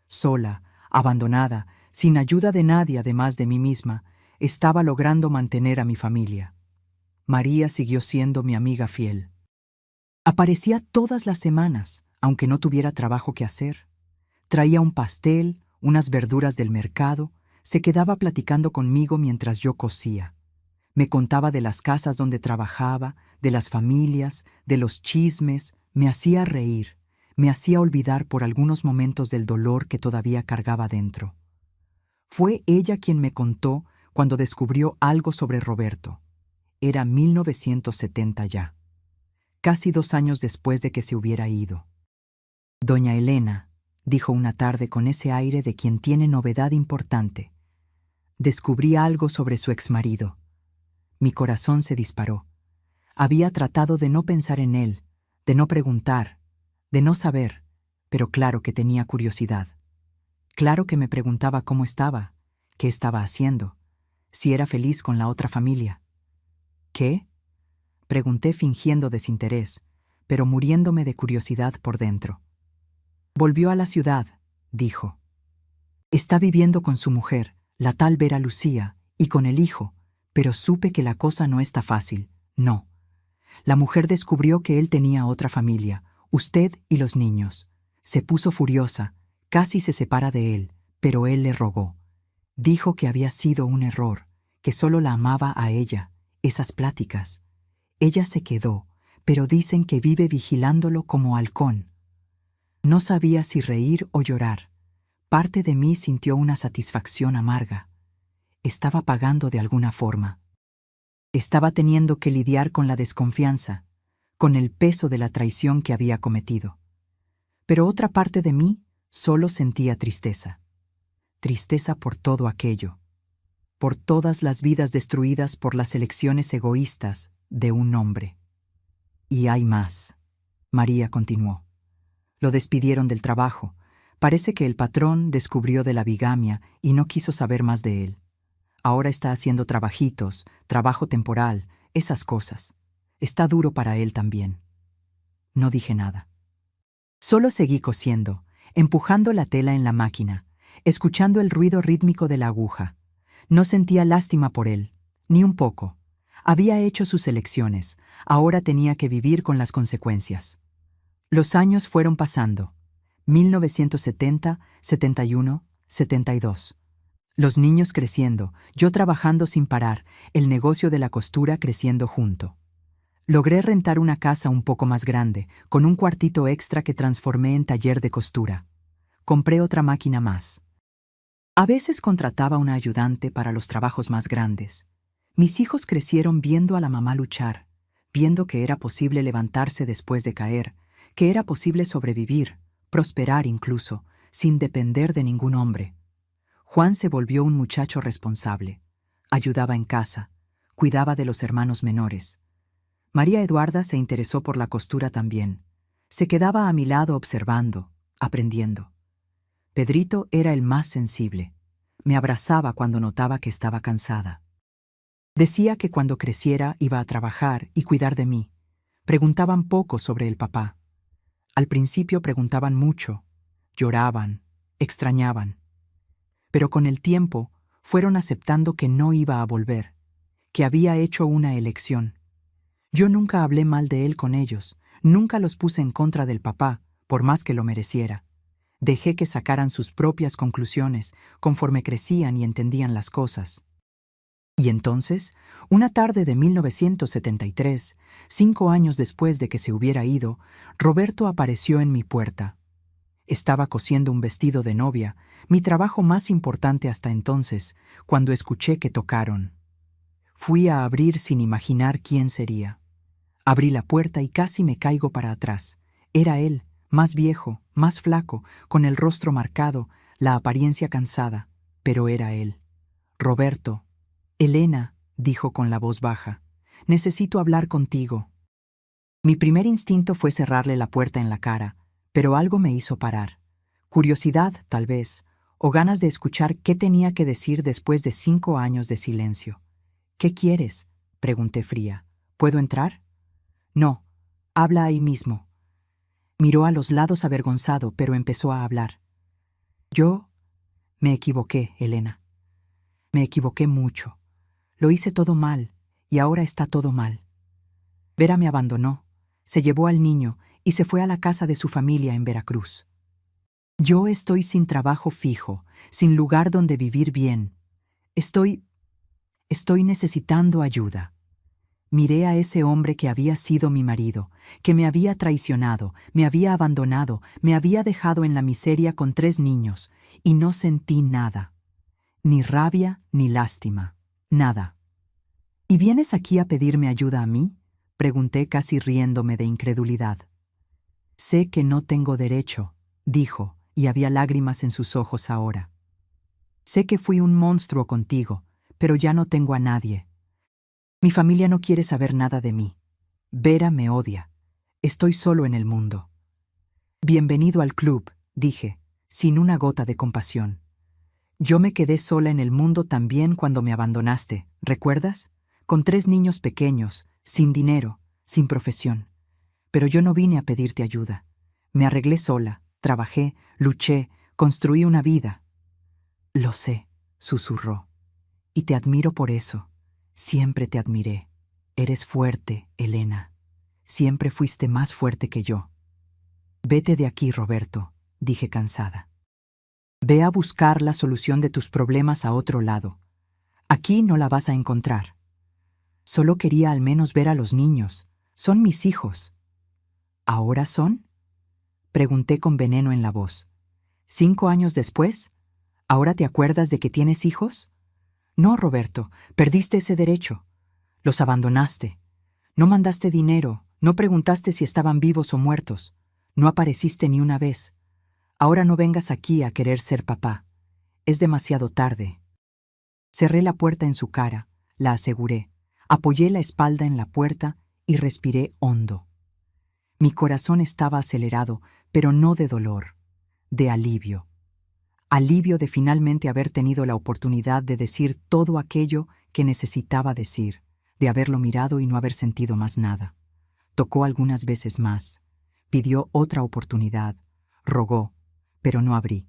Sola, abandonada, sin ayuda de nadie además de mí misma, estaba logrando mantener a mi familia. María siguió siendo mi amiga fiel. Aparecía todas las semanas, aunque no tuviera trabajo que hacer. Traía un pastel, unas verduras del mercado, se quedaba platicando conmigo mientras yo cosía. Me contaba de las casas donde trabajaba, de las familias, de los chismes, me hacía reír, me hacía olvidar por algunos momentos del dolor que todavía cargaba dentro. Fue ella quien me contó cuando descubrió algo sobre Roberto. Era 1970 ya, casi 2 años después de que se hubiera ido. Doña Elena, dijo una tarde con ese aire de quien tiene novedad importante. Descubrí algo sobre su exmarido. Mi corazón se disparó. Había tratado de no pensar en él, de no preguntar, de no saber, pero claro que tenía curiosidad. Claro que me preguntaba cómo estaba, qué estaba haciendo, si era feliz con la otra familia. ¿Qué? Pregunté fingiendo desinterés, pero muriéndome de curiosidad por dentro. Volvió a la ciudad, dijo. Está viviendo con su mujer, la tal Vera Lucía, y con el hijo, pero supe que la cosa no está fácil, no. La mujer descubrió que él tenía otra familia, usted y los niños. Se puso furiosa, casi se separa de él, pero él le rogó. Dijo que había sido un error, que solo la amaba a ella, esas pláticas. Ella se quedó, pero dicen que vive vigilándolo como halcón. No sabía si reír o llorar. Parte de mí sintió una satisfacción amarga. Estaba pagando de alguna forma. Estaba teniendo que lidiar con la desconfianza, con el peso de la traición que había cometido. Pero otra parte de mí solo sentía tristeza. Tristeza por todo aquello, por todas las vidas destruidas por las elecciones egoístas de un hombre. Y hay más. María continuó. Lo despidieron del trabajo. Parece que el patrón descubrió de la bigamia y no quiso saber más de él. Ahora está haciendo trabajitos, trabajo temporal, esas cosas. Está duro para él también. No dije nada. Solo seguí cosiendo, empujando la tela en la máquina, escuchando el ruido rítmico de la aguja. No sentía lástima por él, ni un poco. Había hecho sus elecciones, ahora tenía que vivir con las consecuencias. Los años fueron pasando. 1970, 71, 72. Los niños creciendo, yo trabajando sin parar, el negocio de la costura creciendo junto. Logré rentar una casa un poco más grande, con un cuartito extra que transformé en taller de costura. Compré otra máquina más. A veces contrataba una ayudante para los trabajos más grandes. Mis hijos crecieron viendo a la mamá luchar, viendo que era posible levantarse después de caer, que era posible sobrevivir, prosperar incluso, sin depender de ningún hombre. Juan se volvió un muchacho responsable. Ayudaba en casa, cuidaba de los hermanos menores. María Eduarda se interesó por la costura también. Se quedaba a mi lado observando, aprendiendo. Pedrito era el más sensible. Me abrazaba cuando notaba que estaba cansada. Decía que cuando creciera iba a trabajar y cuidar de mí. Preguntaban poco sobre el papá. Al principio preguntaban mucho, lloraban, extrañaban. Pero con el tiempo fueron aceptando que no iba a volver, que había hecho una elección. Yo nunca hablé mal de él con ellos, nunca los puse en contra del papá, por más que lo mereciera. Dejé que sacaran sus propias conclusiones conforme crecían y entendían las cosas. Y entonces, una tarde de 1973, 5 años después de que se hubiera ido, Roberto apareció en mi puerta. Estaba cosiendo un vestido de novia, mi trabajo más importante hasta entonces, cuando escuché que tocaron. Fui a abrir sin imaginar quién sería. Abrí la puerta y casi me caigo para atrás. Era él, más viejo, más flaco, con el rostro marcado, la apariencia cansada, pero era él. Roberto. Elena, dijo con la voz baja, necesito hablar contigo. Mi primer instinto fue cerrarle la puerta en la cara, pero algo me hizo parar. Curiosidad, tal vez, o ganas de escuchar qué tenía que decir después de 5 años de silencio. ¿Qué quieres?, pregunté fría. ¿Puedo entrar? No, habla ahí mismo. Miró a los lados avergonzado, pero empezó a hablar. Yo me equivoqué, Elena. Me equivoqué mucho. Lo hice todo mal, y ahora está todo mal. Vera me abandonó, se llevó al niño y se fue a la casa de su familia en Veracruz. Yo estoy sin trabajo fijo, sin lugar donde vivir bien. Estoy necesitando ayuda. Miré a ese hombre que había sido mi marido, que me había traicionado, me había abandonado, me había dejado en la miseria con 3 niños, y no sentí nada. Ni rabia, ni lástima. Nada. ¿Y vienes aquí a pedirme ayuda a mí?, pregunté casi riéndome de incredulidad. Sé que no tengo derecho, dijo, y había lágrimas en sus ojos ahora. Sé que fui un monstruo contigo, pero ya no tengo a nadie. Mi familia no quiere saber nada de mí. Vera me odia. Estoy solo en el mundo. Bienvenido al club, dije, sin una gota de compasión. Yo me quedé sola en el mundo también cuando me abandonaste, ¿recuerdas? Con 3 niños pequeños, sin dinero, sin profesión. Pero yo no vine a pedirte ayuda. Me arreglé sola, trabajé, luché, construí una vida. Lo sé, susurró. Y te admiro por eso. Siempre te admiré. Eres fuerte, Elena. Siempre fuiste más fuerte que yo. Vete de aquí, Roberto, dije cansada. Ve a buscar la solución de tus problemas a otro lado. Aquí no la vas a encontrar. Solo quería al menos ver a los niños. Son mis hijos. ¿Ahora son?, pregunté con veneno en la voz. 5 años después, ¿ahora te acuerdas de que tienes hijos? No, Roberto, perdiste ese derecho. Los abandonaste. No mandaste dinero, no preguntaste si estaban vivos o muertos. No apareciste ni una vez. Ahora no vengas aquí a querer ser papá. Es demasiado tarde. Cerré la puerta en su cara, la aseguré, apoyé la espalda en la puerta y respiré hondo. Mi corazón estaba acelerado, pero no de dolor, de alivio. alivio de finalmente haber tenido la oportunidad de decir todo aquello que necesitaba decir, de haberlo mirado y no haber sentido más nada. Tocó algunas veces más, pidió otra oportunidad, rogó, pero no abrí.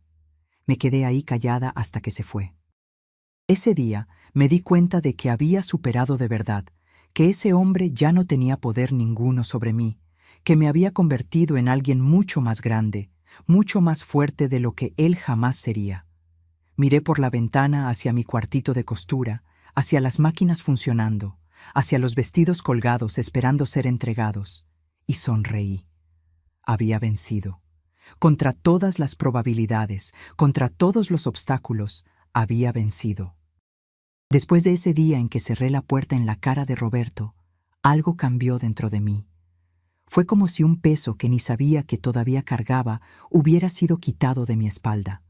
Me quedé ahí callada hasta que se fue. Ese día me di cuenta de que había superado de verdad, que ese hombre ya no tenía poder ninguno sobre mí, que me había convertido en alguien mucho más grande, mucho más fuerte de lo que él jamás sería. Miré por la ventana hacia mi cuartito de costura, hacia las máquinas funcionando, hacia los vestidos colgados esperando ser entregados, y sonreí. Había vencido. Contra todas las probabilidades, contra todos los obstáculos, había vencido. Después de ese día en que cerré la puerta en la cara de Roberto, algo cambió dentro de mí. Fue como si un peso que ni sabía que todavía cargaba hubiera sido quitado de mi espalda.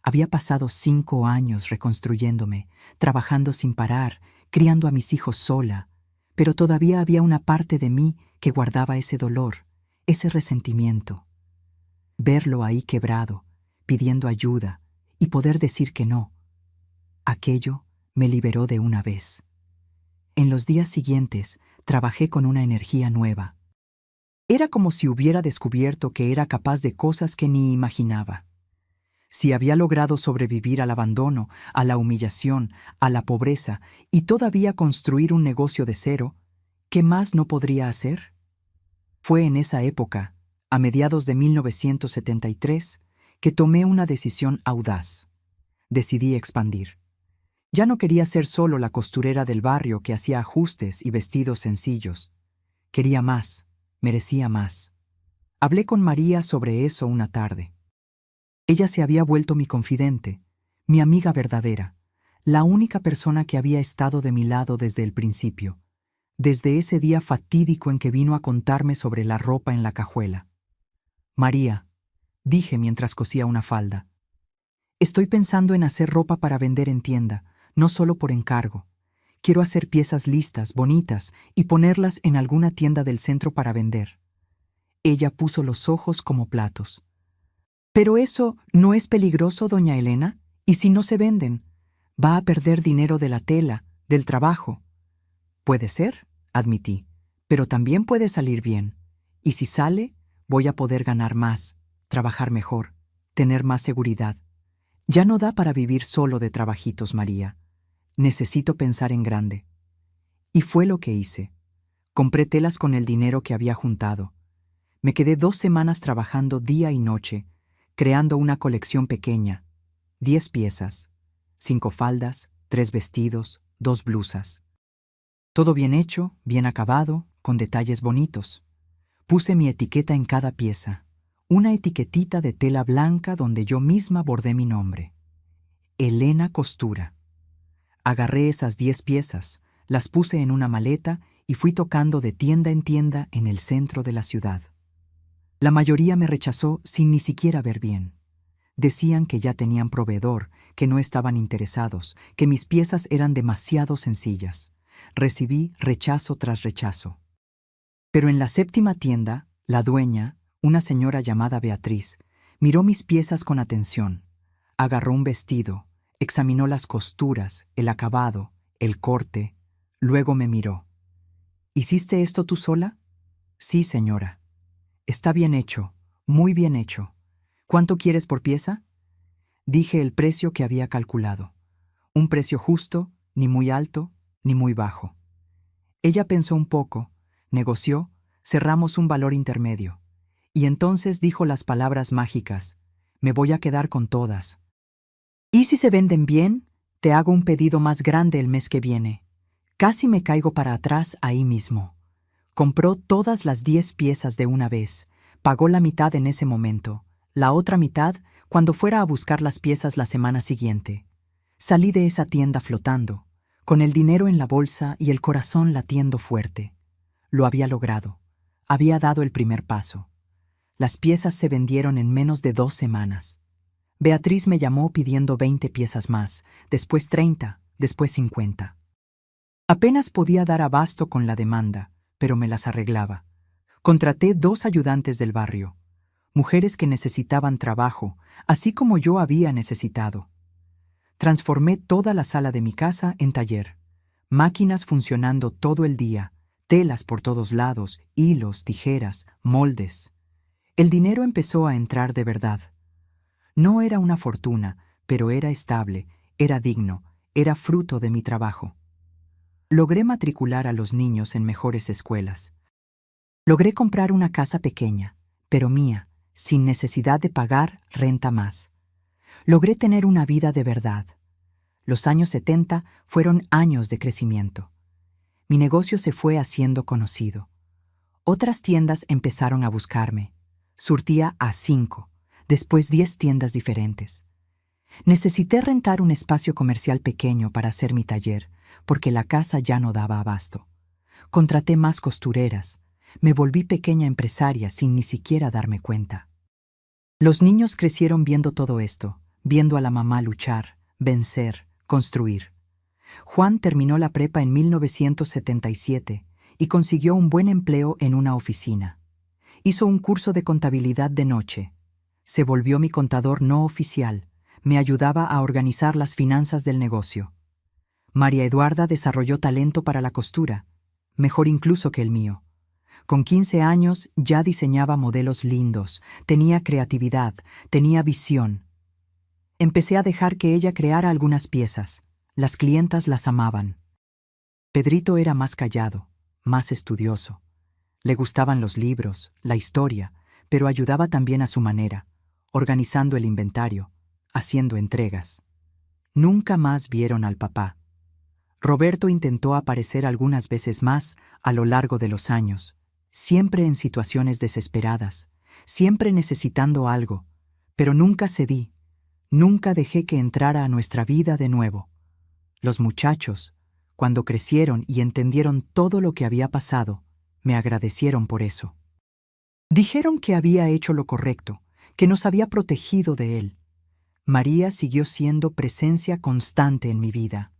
Había pasado 5 años reconstruyéndome, trabajando sin parar, criando a mis hijos sola, pero todavía había una parte de mí que guardaba ese dolor, ese resentimiento. Verlo ahí quebrado, pidiendo ayuda, y poder decir que no, aquello me liberó de una vez. En los días siguientes trabajé con una energía nueva. Era como si hubiera descubierto que era capaz de cosas que ni imaginaba. Si había logrado sobrevivir al abandono, a la humillación, a la pobreza y todavía construir un negocio de cero, ¿qué más no podría hacer? Fue en esa época, a mediados de 1973, que tomé una decisión audaz. Decidí expandir. Ya no quería ser solo la costurera del barrio que hacía ajustes y vestidos sencillos. Quería más, merecía más. Hablé con María sobre eso una tarde. Ella se había vuelto mi confidente, mi amiga verdadera, la única persona que había estado de mi lado desde el principio, desde ese día fatídico en que vino a contarme sobre la ropa en la cajuela. María, dije mientras cosía una falda, estoy pensando en hacer ropa para vender en tienda, no solo por encargo. Quiero hacer piezas listas, bonitas, y ponerlas en alguna tienda del centro para vender. Ella puso los ojos como platos. ¿Pero eso no es peligroso, doña Elena? ¿Y si no se venden? Va a perder dinero de la tela, del trabajo. Puede ser, admití, pero también puede salir bien. Y si sale, voy a poder ganar más, trabajar mejor, tener más seguridad. Ya no da para vivir solo de trabajitos, María. Necesito pensar en grande. Y fue lo que hice. Compré telas con el dinero que había juntado. Me quedé 2 semanas trabajando día y noche, creando una colección pequeña, 10 piezas, 5 faldas, 3 vestidos, 2 blusas. Todo bien hecho, bien acabado, con detalles bonitos. Puse mi etiqueta en cada pieza, una etiquetita de tela blanca donde yo misma bordé mi nombre. Elena Costura. Agarré esas 10 piezas, las puse en una maleta y fui tocando de tienda en tienda en el centro de la ciudad. La mayoría me rechazó sin ni siquiera ver bien. Decían que ya tenían proveedor, que no estaban interesados, que mis piezas eran demasiado sencillas. Recibí rechazo tras rechazo. Pero en la 7ª tienda, la dueña, una señora llamada Beatriz, miró mis piezas con atención. Agarró un vestido, examinó las costuras, el acabado, el corte, luego me miró. ¿Hiciste esto tú sola? Sí, señora. Está bien hecho, muy bien hecho. ¿Cuánto quieres por pieza? Dije el precio que había calculado. Un precio justo, ni muy alto, ni muy bajo. Ella pensó un poco, negoció, cerramos un valor intermedio. Y entonces dijo las palabras mágicas: me voy a quedar con todas. ¿Y si se venden bien? Te hago un pedido más grande el mes que viene. Casi me caigo para atrás ahí mismo. Compró todas las 10 piezas de una vez, pagó la mitad en ese momento, la otra mitad cuando fuera a buscar las piezas la semana siguiente. Salí de esa tienda flotando, con el dinero en la bolsa y el corazón latiendo fuerte. Lo había logrado. Había dado el primer paso. Las piezas se vendieron en menos de 2 semanas. Beatriz me llamó pidiendo 20 piezas más, después 30, después 50. Apenas podía dar abasto con la demanda, pero me las arreglaba. Contraté 2 ayudantes del barrio. mujeres que necesitaban trabajo, así como yo había necesitado. Transformé toda la sala de mi casa en taller. Máquinas funcionando todo el día, telas por todos lados, hilos, tijeras, moldes. El dinero empezó a entrar de verdad. No era una fortuna, pero era estable, era digno, era fruto de mi trabajo. Logré matricular a los niños en mejores escuelas. Logré comprar una casa pequeña, pero mía, sin necesidad de pagar renta más. Logré tener una vida de verdad. Los años 70 fueron años de crecimiento. Mi negocio se fue haciendo conocido. Otras tiendas empezaron a buscarme. Surtía a 5, después 10 tiendas diferentes. Necesité rentar un espacio comercial pequeño para hacer mi taller, porque la casa ya no daba abasto. Contraté más costureras. Me volví pequeña empresaria sin ni siquiera darme cuenta. Los niños crecieron viendo todo esto, viendo a la mamá luchar, vencer, construir. Juan terminó la prepa en 1977 y consiguió un buen empleo en una oficina. Hizo un curso de contabilidad de noche. Se volvió mi contador no oficial. Me ayudaba a organizar las finanzas del negocio. María Eduarda desarrolló talento para la costura, mejor incluso que el mío. Con 15 años ya diseñaba modelos lindos, tenía creatividad, tenía visión. Empecé a dejar que ella creara algunas piezas. Las clientas las amaban. Pedrito era más callado, más estudioso. Le gustaban los libros, la historia, pero ayudaba también a su manera, organizando el inventario, haciendo entregas. Nunca más vieron al papá. Roberto intentó aparecer algunas veces más a lo largo de los años, siempre en situaciones desesperadas, siempre necesitando algo, pero nunca cedí, nunca dejé que entrara a nuestra vida de nuevo. Los muchachos, cuando crecieron y entendieron todo lo que había pasado, me agradecieron por eso. Dijeron que había hecho lo correcto, que nos había protegido de él. María siguió siendo presencia constante en mi vida.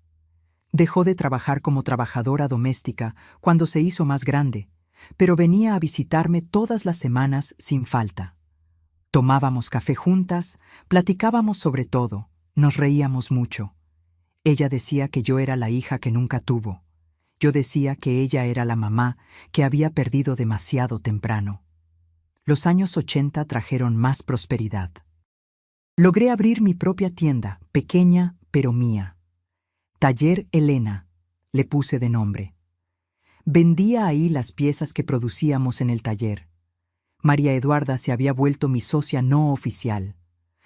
Dejó de trabajar como trabajadora doméstica cuando se hizo más grande, pero venía a visitarme todas las semanas sin falta. Tomábamos café juntas, platicábamos sobre todo, nos reíamos mucho. Ella decía que yo era la hija que nunca tuvo. Yo decía que ella era la mamá que había perdido demasiado temprano. Los años 80 trajeron más prosperidad. Logré abrir mi propia tienda, pequeña pero mía. Taller Elena, le puse de nombre. Vendía ahí las piezas que producíamos en el taller. María Eduarda se había vuelto mi socia no oficial.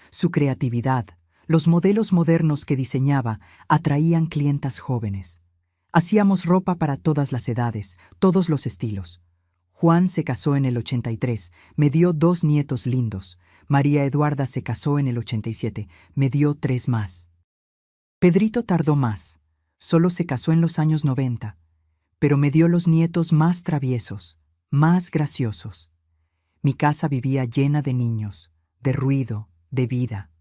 Su creatividad, los modelos modernos que diseñaba, atraían clientas jóvenes. Hacíamos ropa para todas las edades, todos los estilos. Juan se casó en el 83, me dio 2 nietos lindos. María Eduarda se casó en el 87, me dio 3 más. Pedrito tardó más, solo se casó en los años 90, pero me dio los nietos más traviesos, más graciosos. Mi casa vivía llena de niños, de ruido, de vida.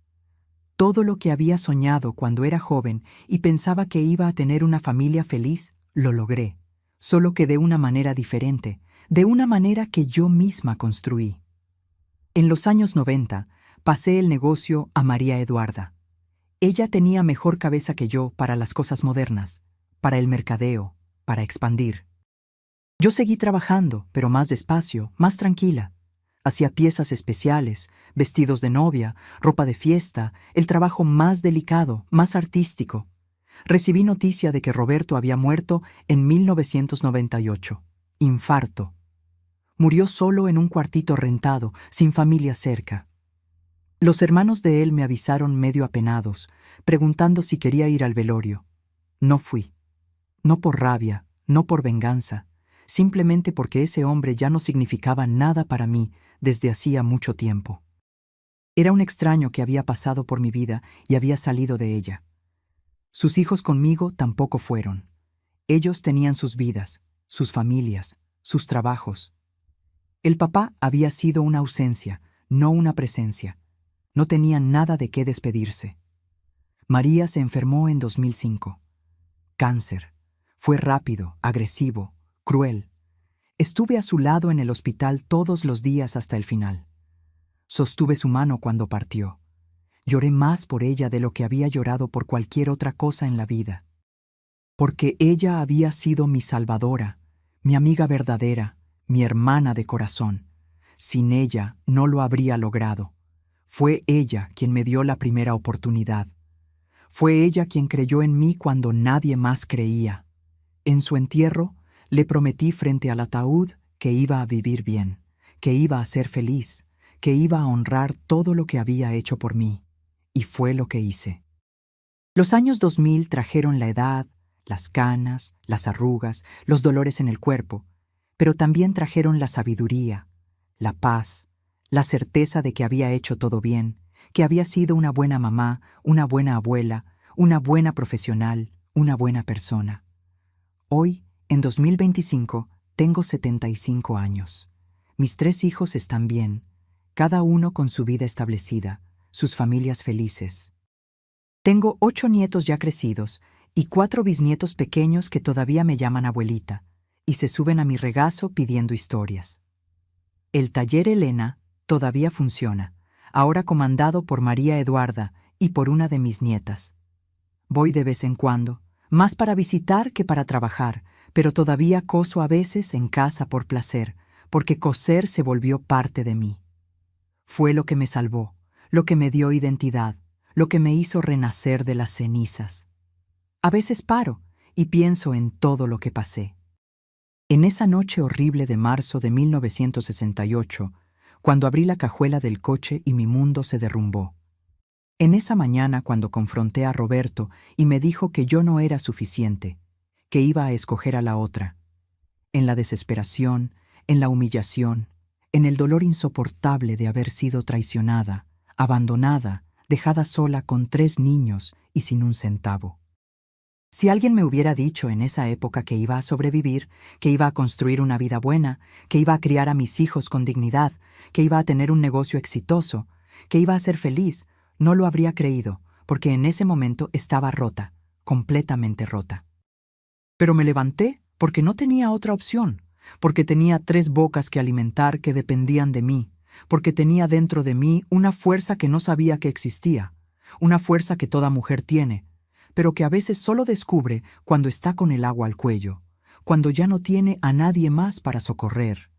Todo lo que había soñado cuando era joven y pensaba que iba a tener una familia feliz, lo logré, solo que de una manera diferente, de una manera que yo misma construí. En los años 90, pasé el negocio a María Eduarda. Ella tenía mejor cabeza que yo para las cosas modernas, para el mercadeo, para expandir. Yo seguí trabajando, pero más despacio, más tranquila. Hacía piezas especiales, vestidos de novia, ropa de fiesta, el trabajo más delicado, más artístico. Recibí noticia de que Roberto había muerto en 1998. Infarto. Murió solo en un cuartito rentado, sin familia cerca. Los hermanos de él me avisaron medio apenados, preguntando si quería ir al velorio. No fui. No por rabia, no por venganza, simplemente porque ese hombre ya no significaba nada para mí desde hacía mucho tiempo. Era un extraño que había pasado por mi vida y había salido de ella. Sus hijos conmigo tampoco fueron. Ellos tenían sus vidas, sus familias, sus trabajos. El papá había sido una ausencia, no una presencia. No tenía nada de qué despedirse. María se enfermó en 2005. Cáncer. Fue rápido, agresivo, cruel. Estuve a su lado en el hospital todos los días hasta el final. Sostuve su mano cuando partió. Lloré más por ella de lo que había llorado por cualquier otra cosa en la vida. Porque ella había sido mi salvadora, mi amiga verdadera, mi hermana de corazón. Sin ella no lo habría logrado. Fue ella quien me dio la primera oportunidad. Fue ella quien creyó en mí cuando nadie más creía. En su entierro, le prometí frente al ataúd que iba a vivir bien, que iba a ser feliz, que iba a honrar todo lo que había hecho por mí. Y fue lo que hice. Los años 2000 trajeron la edad, las canas, las arrugas, los dolores en el cuerpo, pero también trajeron la sabiduría, la paz, la certeza de que había hecho todo bien, que había sido una buena mamá, una buena abuela, una buena profesional, una buena persona. Hoy, en 2025, tengo 75 años. Mis 3 hijos están bien, cada uno con su vida establecida, sus familias felices. Tengo 8 nietos ya crecidos y 4 bisnietos pequeños que todavía me llaman abuelita y se suben a mi regazo pidiendo historias. El taller Elena todavía funciona, ahora comandado por María Eduarda y por una de mis nietas. Voy de vez en cuando, más para visitar que para trabajar, pero todavía coso a veces en casa por placer, porque coser se volvió parte de mí. Fue lo que me salvó, lo que me dio identidad, lo que me hizo renacer de las cenizas. A veces paro y pienso en todo lo que pasé. En esa noche horrible de marzo de 1968, cuando abrí la cajuela del coche y mi mundo se derrumbó. En esa mañana cuando confronté a Roberto y me dijo que yo no era suficiente, que iba a escoger a la otra. En la desesperación, en la humillación, en el dolor insoportable de haber sido traicionada, abandonada, dejada sola con 3 niños y sin un centavo. Si alguien me hubiera dicho en esa época que iba a sobrevivir, que iba a construir una vida buena, que iba a criar a mis hijos con dignidad, que iba a tener un negocio exitoso, que iba a ser feliz, no lo habría creído, porque en ese momento estaba rota, completamente rota. Pero me levanté porque no tenía otra opción, porque tenía 3 bocas que alimentar que dependían de mí, porque tenía dentro de mí una fuerza que no sabía que existía, una fuerza que toda mujer tiene, pero que a veces solo descubre cuando está con el agua al cuello, cuando ya no tiene a nadie más para socorrer,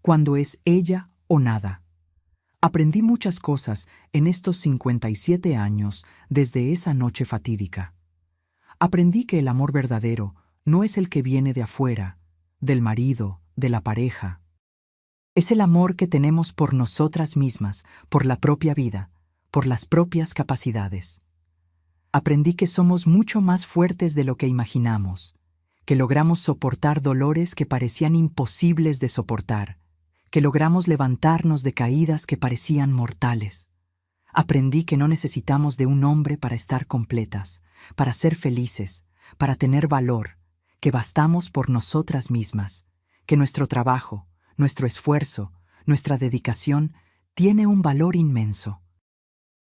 cuando es ella o nada. Aprendí muchas cosas en estos 57 años desde esa noche fatídica. Aprendí que el amor verdadero no es el que viene de afuera, del marido, de la pareja. Es el amor que tenemos por nosotras mismas, por la propia vida, por las propias capacidades. Aprendí que somos mucho más fuertes de lo que imaginamos, que logramos soportar dolores que parecían imposibles de soportar, que logramos levantarnos de caídas que parecían mortales. Aprendí que no necesitamos de un hombre para estar completas, para ser felices, para tener valor, que bastamos por nosotras mismas, que nuestro trabajo, nuestro esfuerzo, nuestra dedicación tiene un valor inmenso.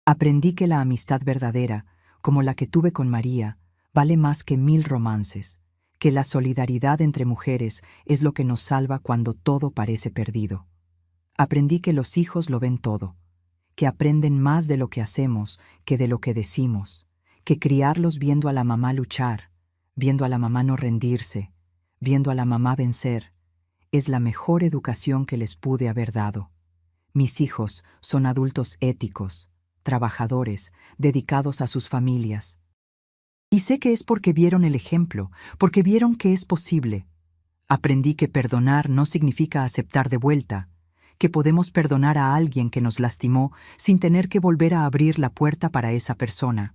Aprendí que la amistad verdadera, como la que tuve con María, vale más que 1000 romances, que la solidaridad entre mujeres es lo que nos salva cuando todo parece perdido. Aprendí que los hijos lo ven todo, que aprenden más de lo que hacemos que de lo que decimos, que criarlos viendo a la mamá luchar, viendo a la mamá no rendirse, viendo a la mamá vencer, es la mejor educación que les pude haber dado. Mis hijos son adultos éticos, trabajadores, dedicados a sus familias. Y sé que es porque vieron el ejemplo, porque vieron que es posible. Aprendí que perdonar no significa aceptar de vuelta, que podemos perdonar a alguien que nos lastimó sin tener que volver a abrir la puerta para esa persona,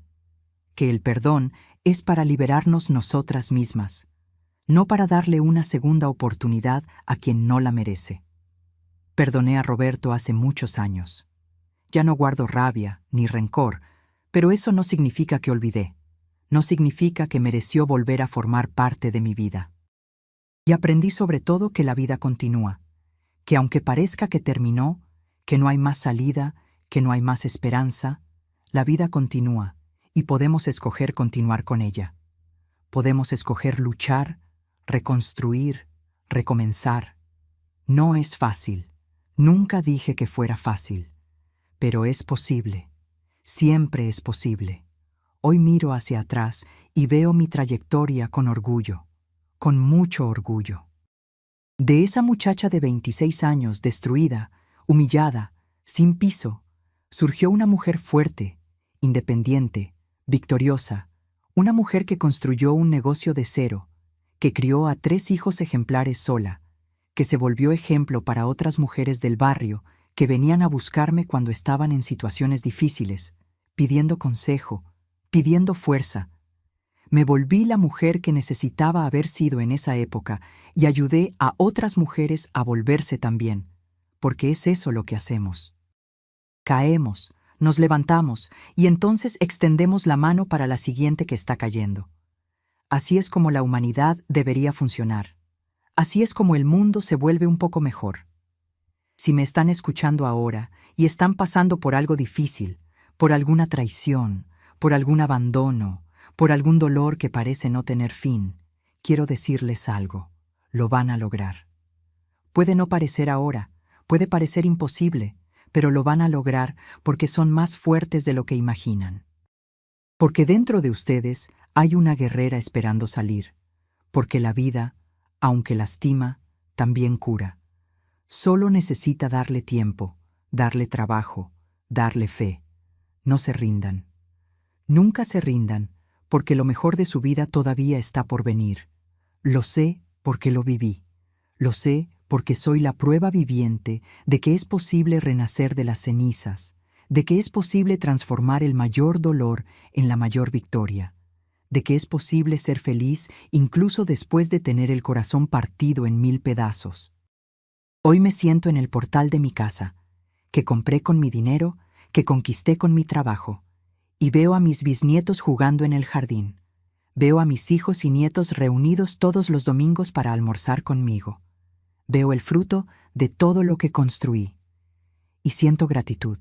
que el perdón es para liberarnos nosotras mismas, no para darle una segunda oportunidad a quien no la merece. Perdoné a Roberto hace muchos años. Ya no guardo rabia ni rencor, pero eso no significa que olvidé. No significa que mereció volver a formar parte de mi vida. Y aprendí sobre todo que la vida continúa, que aunque parezca que terminó, que no hay más salida, que no hay más esperanza, la vida continúa y podemos escoger continuar con ella. Podemos escoger luchar, reconstruir, recomenzar. No es fácil. Nunca dije que fuera fácil. Pero es posible. Siempre es posible. Hoy miro hacia atrás y veo mi trayectoria con orgullo, con mucho orgullo. De esa muchacha de 26 años, destruida, humillada, sin piso, surgió una mujer fuerte, independiente, victoriosa, una mujer que construyó un negocio de cero, que crió a 3 hijos ejemplares sola, que se volvió ejemplo para otras mujeres del barrio que venían a buscarme cuando estaban en situaciones difíciles, pidiendo consejo, pidiendo fuerza. Me volví la mujer que necesitaba haber sido en esa época y ayudé a otras mujeres a volverse también, porque es eso lo que hacemos. Caemos, nos levantamos y entonces extendemos la mano para la siguiente que está cayendo. Así es como la humanidad debería funcionar. Así es como el mundo se vuelve un poco mejor. Si me están escuchando ahora y están pasando por algo difícil, por alguna traición, por algún abandono, por algún dolor que parece no tener fin, quiero decirles algo. Lo van a lograr. Puede no parecer ahora, puede parecer imposible, pero lo van a lograr porque son más fuertes de lo que imaginan. Porque dentro de ustedes hay una guerrera esperando salir, porque la vida, aunque lastima, también cura. Solo necesita darle tiempo, darle trabajo, darle fe. No se rindan. Nunca se rindan, porque lo mejor de su vida todavía está por venir. Lo sé porque lo viví. Lo sé porque soy la prueba viviente de que es posible renacer de las cenizas, de que es posible transformar el mayor dolor en la mayor victoria, de que es posible ser feliz incluso después de tener el corazón partido en 1000 pedazos. Hoy me siento en el portal de mi casa, que compré con mi dinero, que conquisté con mi trabajo, y veo a mis bisnietos jugando en el jardín. Veo a mis hijos y nietos reunidos todos los domingos para almorzar conmigo. Veo el fruto de todo lo que construí. Y siento gratitud.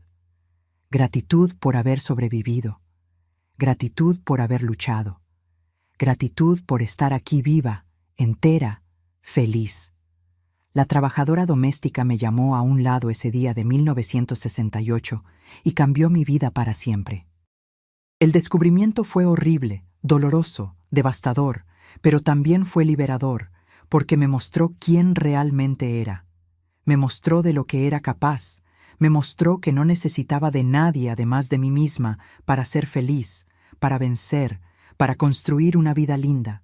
Gratitud por haber sobrevivido. Gratitud por haber luchado. Gratitud por estar aquí viva, entera, feliz. La trabajadora doméstica me llamó a un lado ese día de 1968 y cambió mi vida para siempre. El descubrimiento fue horrible, doloroso, devastador, pero también fue liberador, porque me mostró quién realmente era. Me mostró de lo que era capaz, me mostró que no necesitaba de nadie además de mí misma para ser feliz, para vencer, para construir una vida linda.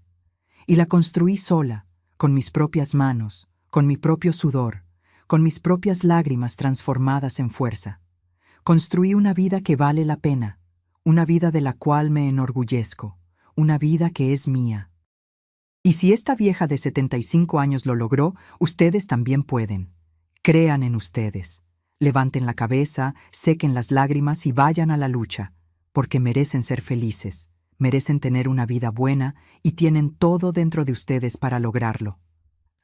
Y la construí sola, con mis propias manos, con mi propio sudor, con mis propias lágrimas transformadas en fuerza. Construí una vida que vale la pena, una vida de la cual me enorgullezco, una vida que es mía. Y si esta vieja de 75 años lo logró, ustedes también pueden. Crean en ustedes. Levanten la cabeza, sequen las lágrimas y vayan a la lucha, porque merecen ser felices, merecen tener una vida buena y tienen todo dentro de ustedes para lograrlo.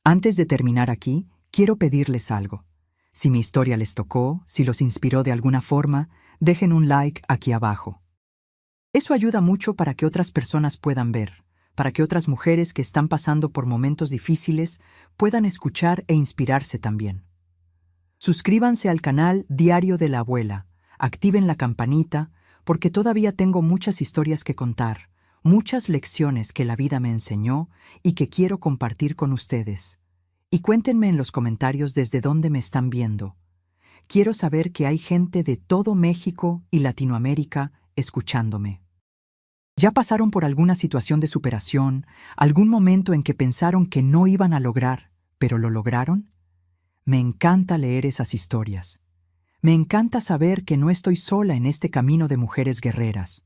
Antes de terminar aquí, quiero pedirles algo. Si mi historia les tocó, si los inspiró de alguna forma, dejen un like aquí abajo. Eso ayuda mucho para que otras personas puedan ver, para que otras mujeres que están pasando por momentos difíciles puedan escuchar e inspirarse también. Suscríbanse al canal Diario de la Abuela, activen la campanita, porque todavía tengo muchas historias que contar, muchas lecciones que la vida me enseñó y que quiero compartir con ustedes. Y cuéntenme en los comentarios desde dónde me están viendo. Quiero saber que hay gente de todo México y Latinoamérica escuchándome. ¿Ya pasaron por alguna situación de superación, algún momento en que pensaron que no iban a lograr, pero lo lograron? Me encanta leer esas historias. Me encanta saber que no estoy sola en este camino de mujeres guerreras.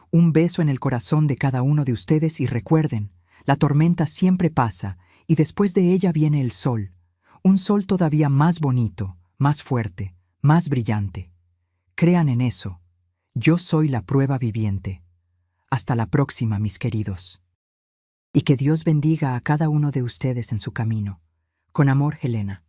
Un beso en el corazón de cada uno de ustedes y recuerden, la tormenta siempre pasa y después de ella viene el sol, un sol todavía más bonito, más fuerte, más brillante. Crean en eso. Yo soy la prueba viviente. Hasta la próxima, mis queridos. Y que Dios bendiga a cada uno de ustedes en su camino. Con amor, Helena.